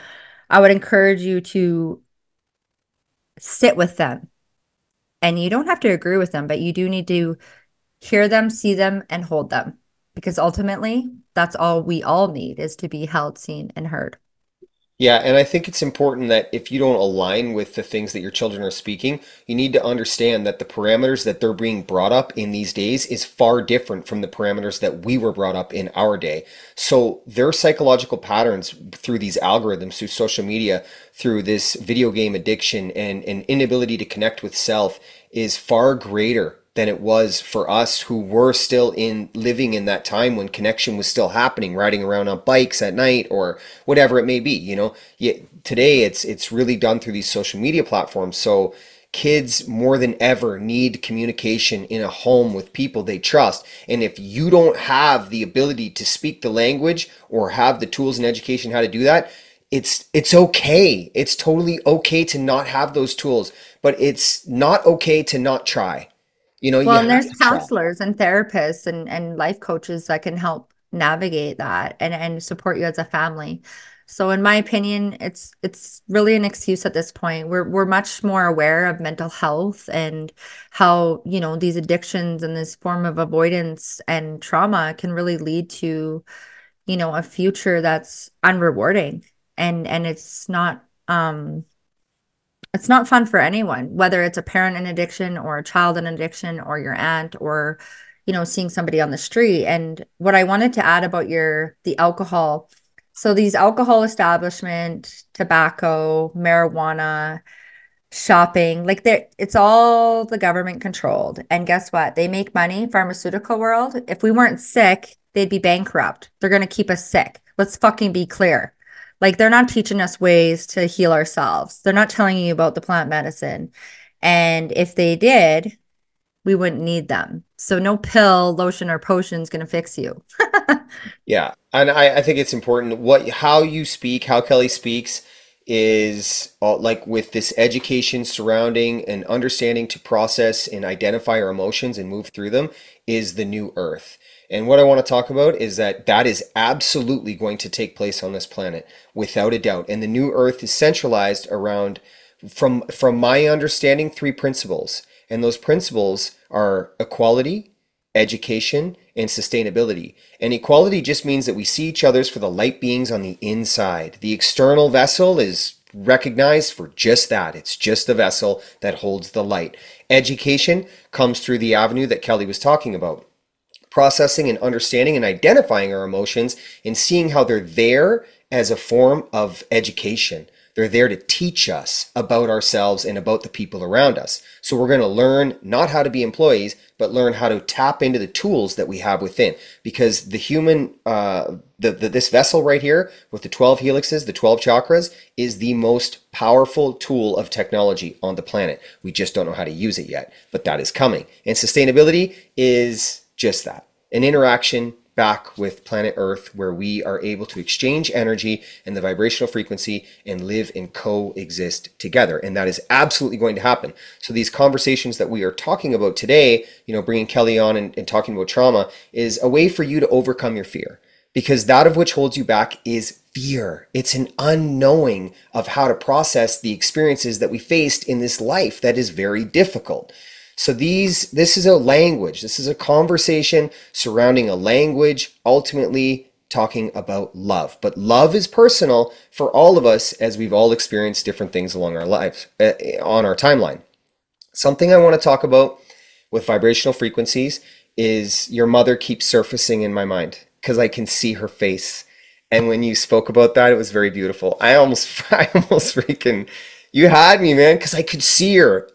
I would encourage you to sit with them. And you don't have to agree with them, but you do need to hear them, see them, and hold them. Because ultimately, that's all we all need is to be held, seen, and heard. Yeah, and I think it's important that if you don't align with the things that your children are speaking, you need to understand that the parameters that they're being brought up in these days is far different from the parameters that we were brought up in our day. So their psychological patterns through these algorithms, through social media, through this video game addiction and an inability to connect with self is far greater than it was for us who were still in living in that time when connection was still happening, riding around on bikes at night or whatever it may be. Today it's really done through these social media platforms. So kids more than ever need communication in a home with people they trust. And if you don't have the ability to speak the language or have the tools and education how to do that, it's okay. It's totally okay to not have those tools, but it's not okay to not try. You Well, and have there's to try. counselors and therapists and life coaches that can help navigate that and support you as a family. So in my opinion, it's really an excuse at this point. We're much more aware of mental health and how, these addictions and this form of avoidance and trauma can really lead to, a future that's unrewarding and it's not fun for anyone, whether it's a parent in addiction or a child in addiction or your aunt or, seeing somebody on the street. And what I wanted to add about the alcohol. So these alcohol establishment, tobacco, marijuana, shopping, like it's all the government controlled. And guess what? They make money, pharmaceutical world. If we weren't sick, they'd be bankrupt. They're going to keep us sick. Let's fucking be clear. Like they're not teaching us ways to heal ourselves. They're not telling you about the plant medicine. And if they did, we wouldn't need them. So no pill, lotion, or potion is going to fix you. Yeah, and I think it's important how you speak, how Kelly speaks is like with this education surrounding and understanding to process and identify our emotions and move through them is the new earth. And what I want to talk about is that is absolutely going to take place on this planet without a doubt. And the new earth is centralized around from my understanding three principles. And those principles are equality, education, and sustainability. And equality just means that we see each other's for the light beings on the inside. The external vessel is recognized for just that. It's just the vessel that holds the light. Education comes through the avenue that Kelly was talking about. Processing and understanding and identifying our emotions and seeing how they're there as a form of education. They're there to teach us about ourselves and about the people around us. So we're going to learn not how to be employees, but learn how to tap into the tools that we have within. Because the human, this vessel right here with the 12 helixes, the 12 chakras, is the most powerful tool of technology on the planet. We just don't know how to use it yet, but that is coming. And sustainability is just that, an interaction back with planet Earth where we are able to exchange energy and the vibrational frequency and live and coexist together. And that is absolutely going to happen. So these conversations that we are talking about today, bringing Kelly on and talking about trauma is a way for you to overcome your fear, because that of which holds you back is fear. It's an unknowing of how to process the experiences that we faced in this life that is very difficult. So this is a language. This is a conversation surrounding a language, ultimately talking about love. But love is personal for all of us as we've all experienced different things along our lives, on our timeline. Something I want to talk about with vibrational frequencies is your mother keeps surfacing in my mind because I can see her face. And when you spoke about that, it was very beautiful. I almost freaking, you had me, man, because I could see her.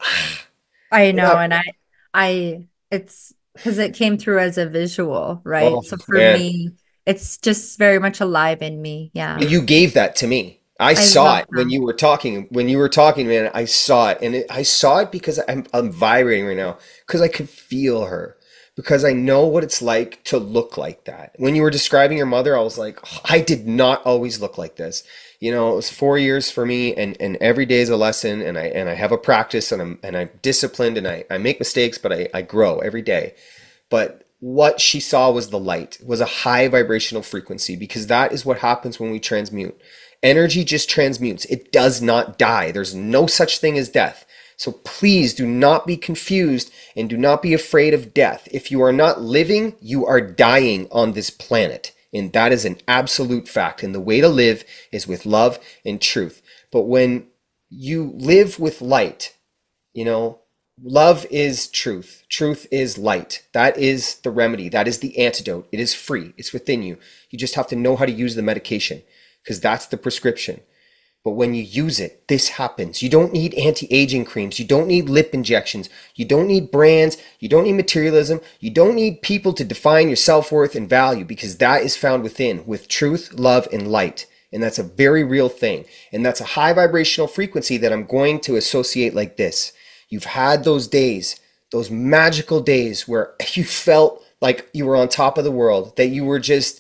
I Yeah. know, and it's because it came through as a visual, Oh right? So for man. me, it's just very much alive in me. Yeah. You gave that to me. I I saw love it when that. you were talking. When you were talking, man, I saw it, and I saw it because I'm vibrating right now because I could feel her, because I know what it's like to look like that. When you were describing your mother, I was like, "Oh, I did not always look like this." It was 4 years for me, and every day is a lesson, and I have a practice, and I'm disciplined, and I make mistakes, but I grow every day. But what she saw was the light, was a high vibrational frequency, because that is what happens when we transmute. Energy just transmutes. It does not die. There's no such thing as death. So please do not be confused and do not be afraid of death. If you are not living, you are dying on this planet. And that is an absolute fact. And the way to live is with love and truth. But when you live with light, you know, love is truth. Truth is light. That is the remedy. That is the antidote. It is free. It's within you. You just have to know how to use the medication because that's the prescription. But when you use it, this happens. You don't need anti-aging creams. You don't need lip injections. You don't need brands. You don't need materialism. You don't need people to define your self-worth and value because that is found within with truth, love, and light. And that's a very real thing. And that's a high vibrational frequency that I'm going to associate like this. You've had those days, those magical days where you felt like you were on top of the world, that you were just,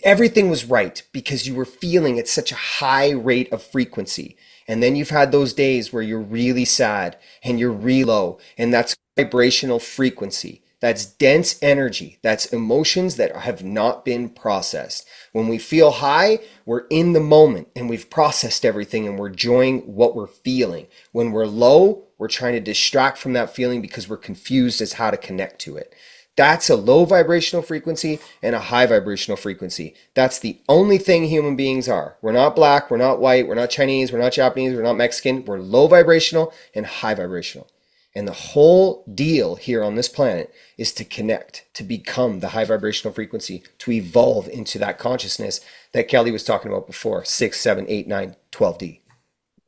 everything was right because you were feeling at such a high rate of frequency. And then you've had those days where you're really sad and you're really low, and that's vibrational frequency. That's dense energy. That's emotions that have not been processed. When we feel high, we're in the moment and we've processed everything and we're enjoying what we're feeling. When we're low, we're trying to distract from that feeling because we're confused as how to connect to it. That's a low vibrational frequency and a high vibrational frequency. That's the only thing human beings are. We're not black, we're not white, we're not Chinese, we're not Japanese, we're not Mexican. We're low vibrational and high vibrational. And the whole deal here on this planet is to connect, to become the high vibrational frequency, to evolve into that consciousness that Kehly was talking about before, 6, 7, 8, 9, 12D.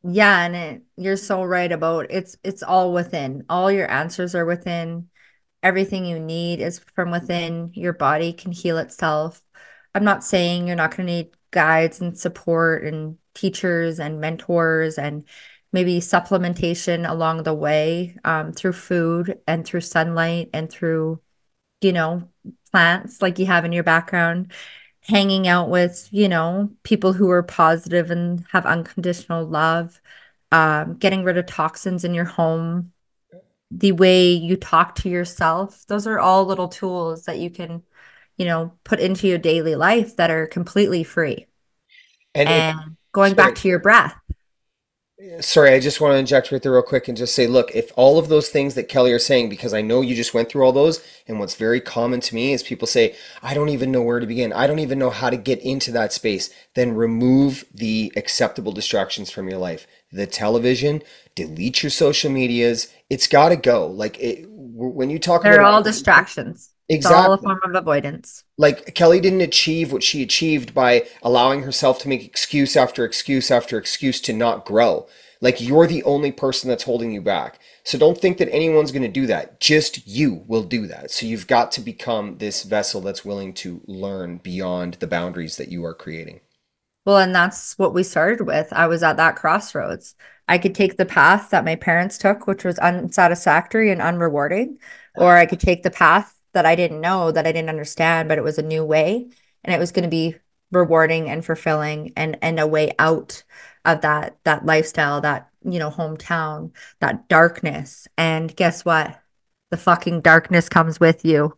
Yeah, and you're so right about it's all within. All your answers are within. Everything you need is from within. Your body can heal itself. I'm not saying you're not going to need guides and support and teachers and mentors and maybe supplementation along the way, through food and through sunlight and through, you know, plants like you have in your background, hanging out with, people who are positive and have unconditional love, getting rid of toxins in your home, the way you talk to yourself. Those are all little tools that you can, put into your daily life that are completely free. And it, And going back sorry, to your breath. sorry, I just want to inject right there real quick and just say, look, if all of those things that Kehly are saying, because I know you just went through all those, and what's very common to me is people say, I don't even know where to begin. I don't even know how to get into that space. Then remove the acceptable distractions from your life. The television, delete your social medias. It's got to go. When you talk They're about all distractions. It's all a exactly. form of avoidance. Like Kehly didn't achieve what she achieved by allowing herself to make excuse after excuse after excuse to not grow. Like you're the only person that's holding you back. So don't think that anyone's going to do that. Just you will do that. So you've got to become this vessel that's willing to learn beyond the boundaries that you are creating. Well, and that's what we started with. I was at that crossroads. I could take the path that my parents took, which was unsatisfactory and unrewarding, or I could take the path that I didn't know, that I didn't understand, but it was a new way, and it was going to be rewarding and fulfilling and a way out of that lifestyle, that, hometown, that darkness. And guess what? The fucking darkness comes with you.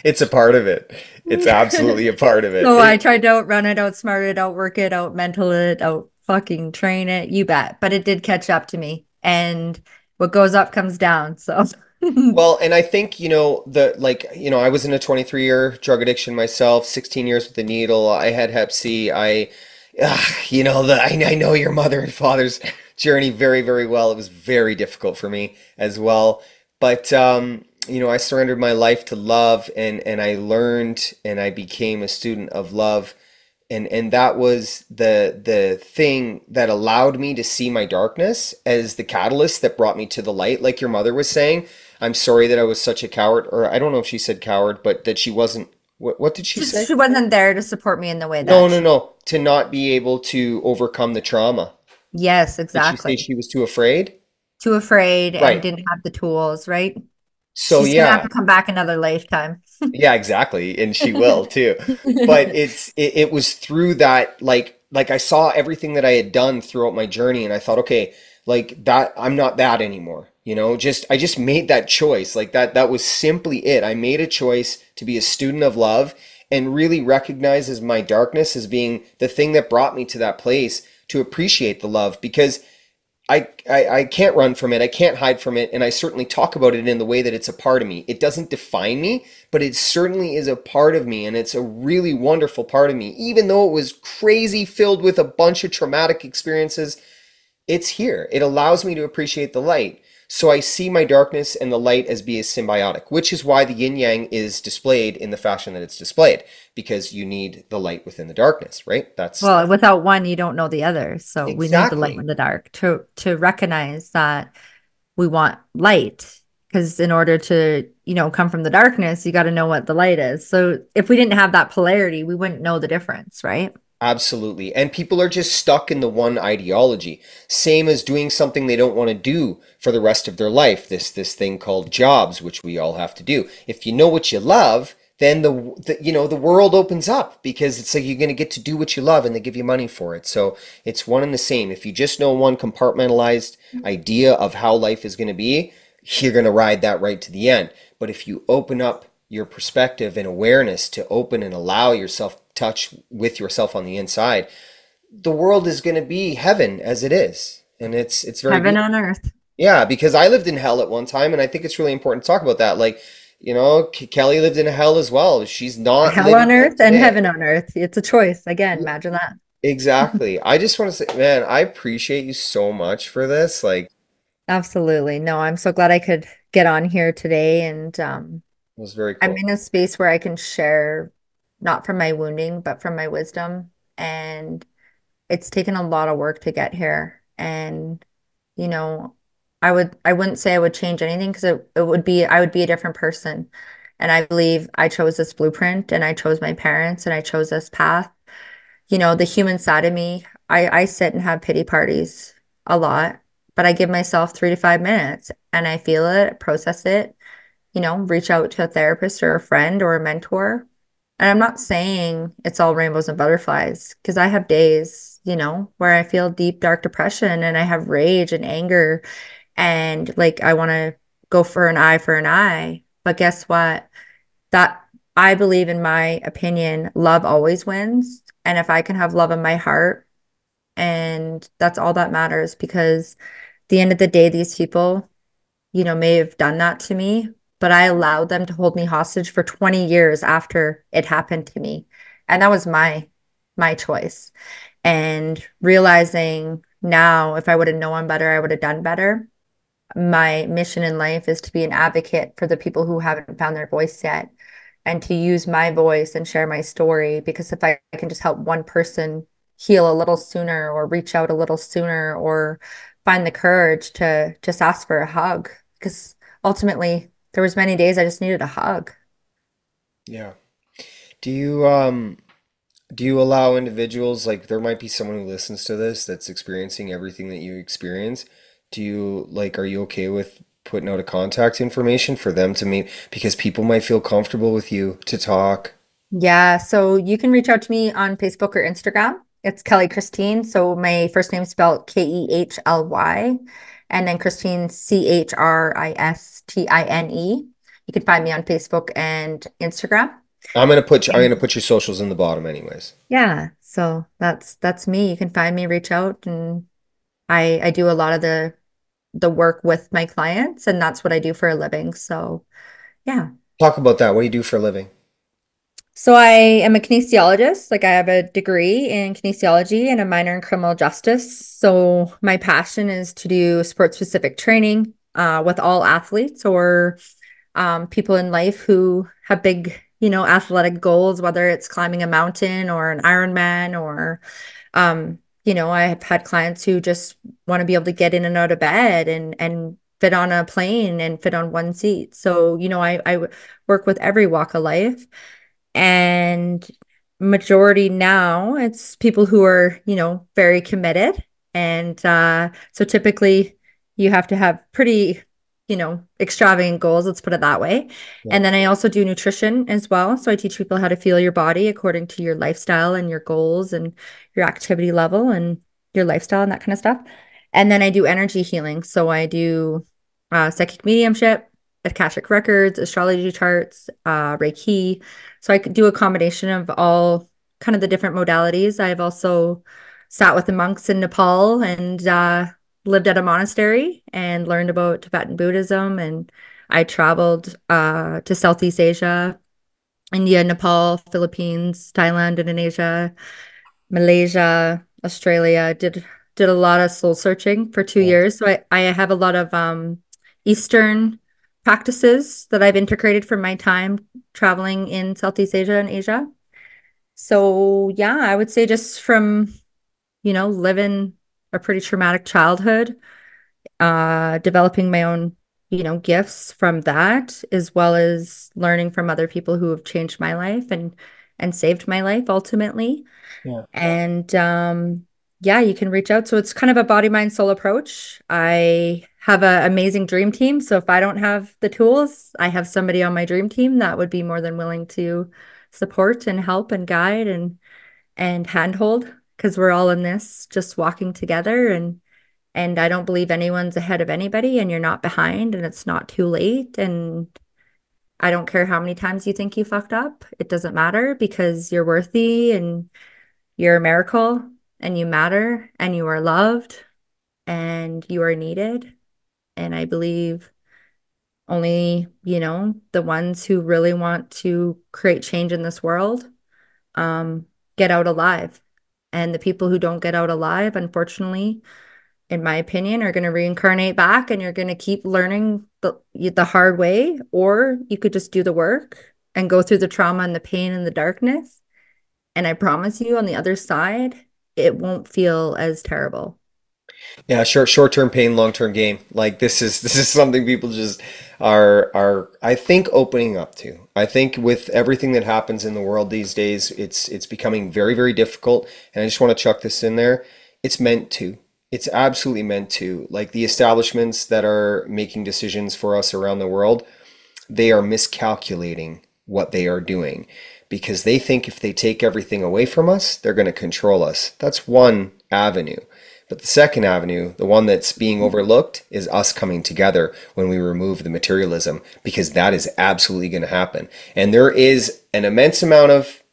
It's a part of it. It's absolutely a part of it. So I tried to outrun it, outsmart it, outwork it, out mental it, out fucking train it, you bet. But it did catch up to me. And what goes up comes down. So Well, and I think, I was in a 23-year drug addiction myself, 16 years with the needle. I had Hep C. I know your mother and father's journey very, very well. It was very difficult for me as well. But, I surrendered my life to love and I learned and I became a student of love. And that was the thing that allowed me to see my darkness as the catalyst that brought me to the light. Like your mother was saying, I'm sorry that I was such a coward, or I don't know if she said coward, but that she wasn't, what did she say? she wasn't there to support me in the way No, that no, no, to not be able to overcome the trauma. yes, Did she say exactly. she was too afraid? Too afraid and Right. didn't have the tools, right? So She's gonna have yeah, to come back another lifetime. yeah, exactly, and she will too. But it was through that like I saw everything that I had done throughout my journey, and I thought, okay, like that I'm not that anymore. Just I just made that choice. Like that was simply it. I made a choice to be a student of love and really recognize as my darkness as being the thing that brought me to that place to appreciate the love because I can't run from it. I can't hide from it. And I certainly talk about it in the way that it's a part of me. It doesn't define me, but it certainly is a part of me. And it's a really wonderful part of me. Even though it was crazy filled with a bunch of traumatic experiences, it's here. It allows me to appreciate the light. So I see my darkness and the light as being symbiotic, which is why the yin yang is displayed in the fashion that it's displayed, because you need the light within the darkness, right? Well, without one, you don't know the other. So we need the light Exactly. and the dark to recognize that we want light. Because in order to, come from the darkness, you got to know what the light is. So if we didn't have that polarity, we wouldn't know the difference, right? Absolutely. And people are just stuck in the one ideology. Same as doing something they don't want to do for the rest of their life. This thing called jobs, which we all have to do. If you know what you love, then the world opens up, because it's like you're going to get to do what you love and they give you money for it. So it's one and the same. If you just know one compartmentalized idea of how life is going to be, you're going to ride that right to the end. But if you open up your perspective and awareness to open and allow yourself touch with yourself on the inside, the world is going to be heaven as it is. And it's very Heaven beautiful. on earth. Yeah, because I lived in hell at one time, and I think it's really important to talk about that. Like, Kelly lived in hell as well. She's not Hell living on there earth and today. heaven on earth. It's a choice. Again, imagine that. Exactly. I just want to say, man, I appreciate you so much for this. Like, Absolutely. No, I'm so glad I could get on here today. And it was very I'm cool. in a space where I can share not from my wounding, but from my wisdom. And it's taken a lot of work to get here. And, you know, I wouldn't say I would change anything because I would be a different person. And I believe I chose this blueprint and I chose my parents and I chose this path. The human side of me, I sit and have pity parties a lot, but I give myself 3 to 5 minutes and I feel it, process it, reach out to a therapist or a friend or a mentor. And I'm not saying it's all rainbows and butterflies because I have days, where I feel deep, dark depression and I have rage and anger and like I want to go for an eye for an eye. But guess what? That I believe, in my opinion, love always wins. And if I can have love in my heart, and that's all that matters, because at the end of the day, these people, may have done that to me, but I allowed them to hold me hostage for 20 years after it happened to me. And that was my choice. And realizing now, if I would have known better, I would have done better. My mission in life is to be an advocate for the people who haven't found their voice yet and to use my voice and share my story. Because if I can just help one person heal a little sooner or reach out a little sooner or find the courage to just ask for a hug, because ultimately there was many days I just needed a hug. Yeah. Do you allow individuals, like there might be someone who listens to this that's experiencing everything that you experience? Are you okay with putting out a contact information for them to meet, because people might feel comfortable with you to talk? Yeah, so you can reach out to me on Facebook or Instagram. It's Kehly Christine. So my first name spelled Kehly, and then Christine Christine. You can find me on Facebook and Instagram. I'm gonna put your socials in the bottom anyways. Yeah, so that's me. You can find me, reach out, and I do a lot of the work with my clients, and that's what I do for a living. So yeah. Talk about that. What do you do for a living? So I am a kinesiologist. Like I have a degree in kinesiology and a minor in criminal justice. So my passion is to do sport specific training with all athletes or people in life who have big, athletic goals, whether it's climbing a mountain or an Ironman or I have had clients who just want to be able to get in and out of bed and fit on a plane and fit on one seat. So, I work with every walk of life. And majority now, it's people who are, very committed. And so typically you have to have pretty, extravagant goals, let's put it that way. Yeah. And then I also do nutrition as well. So I teach people how to feel your body according to your lifestyle and your goals and your activity level and your lifestyle and that kind of stuff. And then I do energy healing. So I do psychic mediumship, Akashic records, astrology charts, Reiki. So I could do a combination of all kind of the different modalities. I've also sat with the monks in Nepal and lived at a monastery and learned about Tibetan Buddhism. And I traveled to Southeast Asia, India, Nepal, Philippines, Thailand, Indonesia, Malaysia, Australia. Did a lot of soul searching for 2 years. So I have a lot of Eastern practices that I've integrated from my time traveling in Southeast Asia and Asia. So yeah, I would say just from, living a pretty traumatic childhood, developing my own, gifts from that, as well as learning from other people who have changed my life and saved my life ultimately. Yeah. And yeah, you can reach out. So it's kind of a body, mind, soul approach. I have an amazing dream team. So if I don't have the tools, I have somebody on my dream team that would be more than willing to support and help and guide and handhold, because we're all in this just walking together. And I don't believe anyone's ahead of anybody, and you're not behind, and it's not too late. And I don't care how many times you think you fucked up. It doesn't matter, because you're worthy and you're a miracle and you matter and you are loved and you are needed. And I believe only, the ones who really want to create change in this world um, get out alive. And the people who don't get out alive, unfortunately, in my opinion, are going to reincarnate back, and you're going to keep learning the hard way, or you could just do the work and go through the trauma and the pain and the darkness. And I promise you, on the other side, it won't feel as terrible. Yeah, short-term pain, long-term gain. Like this is something people just are I think opening up to. I think with everything that happens in the world these days, it's becoming very, very difficult. And I just want to chuck this in there. It's meant to. It's absolutely meant to. Like the establishments that are making decisions for us around the world, they are miscalculating what they are doing because they think if they take everything away from us, they're going to control us. That's one avenue. But the second avenue, the one that's being overlooked, is us coming together when we remove the materialism, because that is absolutely going to happen. And there is an immense amount of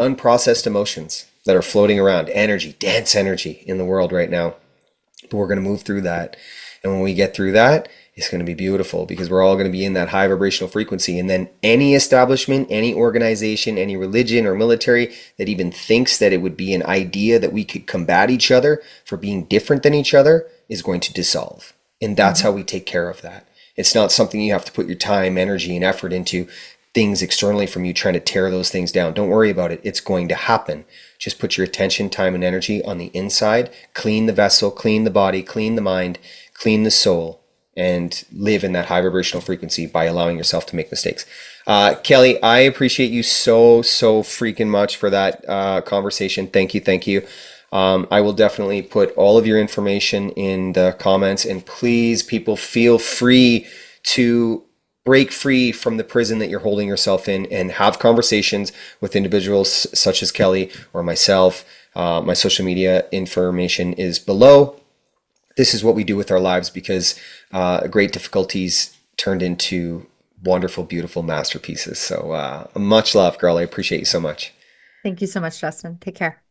unprocessed emotions that are floating around, energy, dense energy in the world right now. But we're going to move through that. And when we get through that, it's going to be beautiful because we're all going to be in that high vibrational frequency. And then any establishment, any organization, any religion or military that even thinks that it would be an idea that we could combat each other for being different than each other is going to dissolve. And that's how we take care of that. It's not something you have to put your time, energy, and effort into things externally from you trying to tear those things down. Don't worry about it. It's going to happen. Just put your attention, time, and energy on the inside. Clean the vessel, clean the body, clean the mind, clean the soul, and live in that high vibrational frequency by allowing yourself to make mistakes. Kehly, I appreciate you so freaking much for that conversation. Thank you, thank you. I will definitely put all of your information in the comments, and please, people, feel free to break free from the prison that you're holding yourself in and have conversations with individuals such as Kehly or myself. My social media information is below. This is what we do with our lives because great difficulties turned into wonderful, beautiful masterpieces. So much love, girl. I appreciate you so much. Thank you so much, Justin. Take care.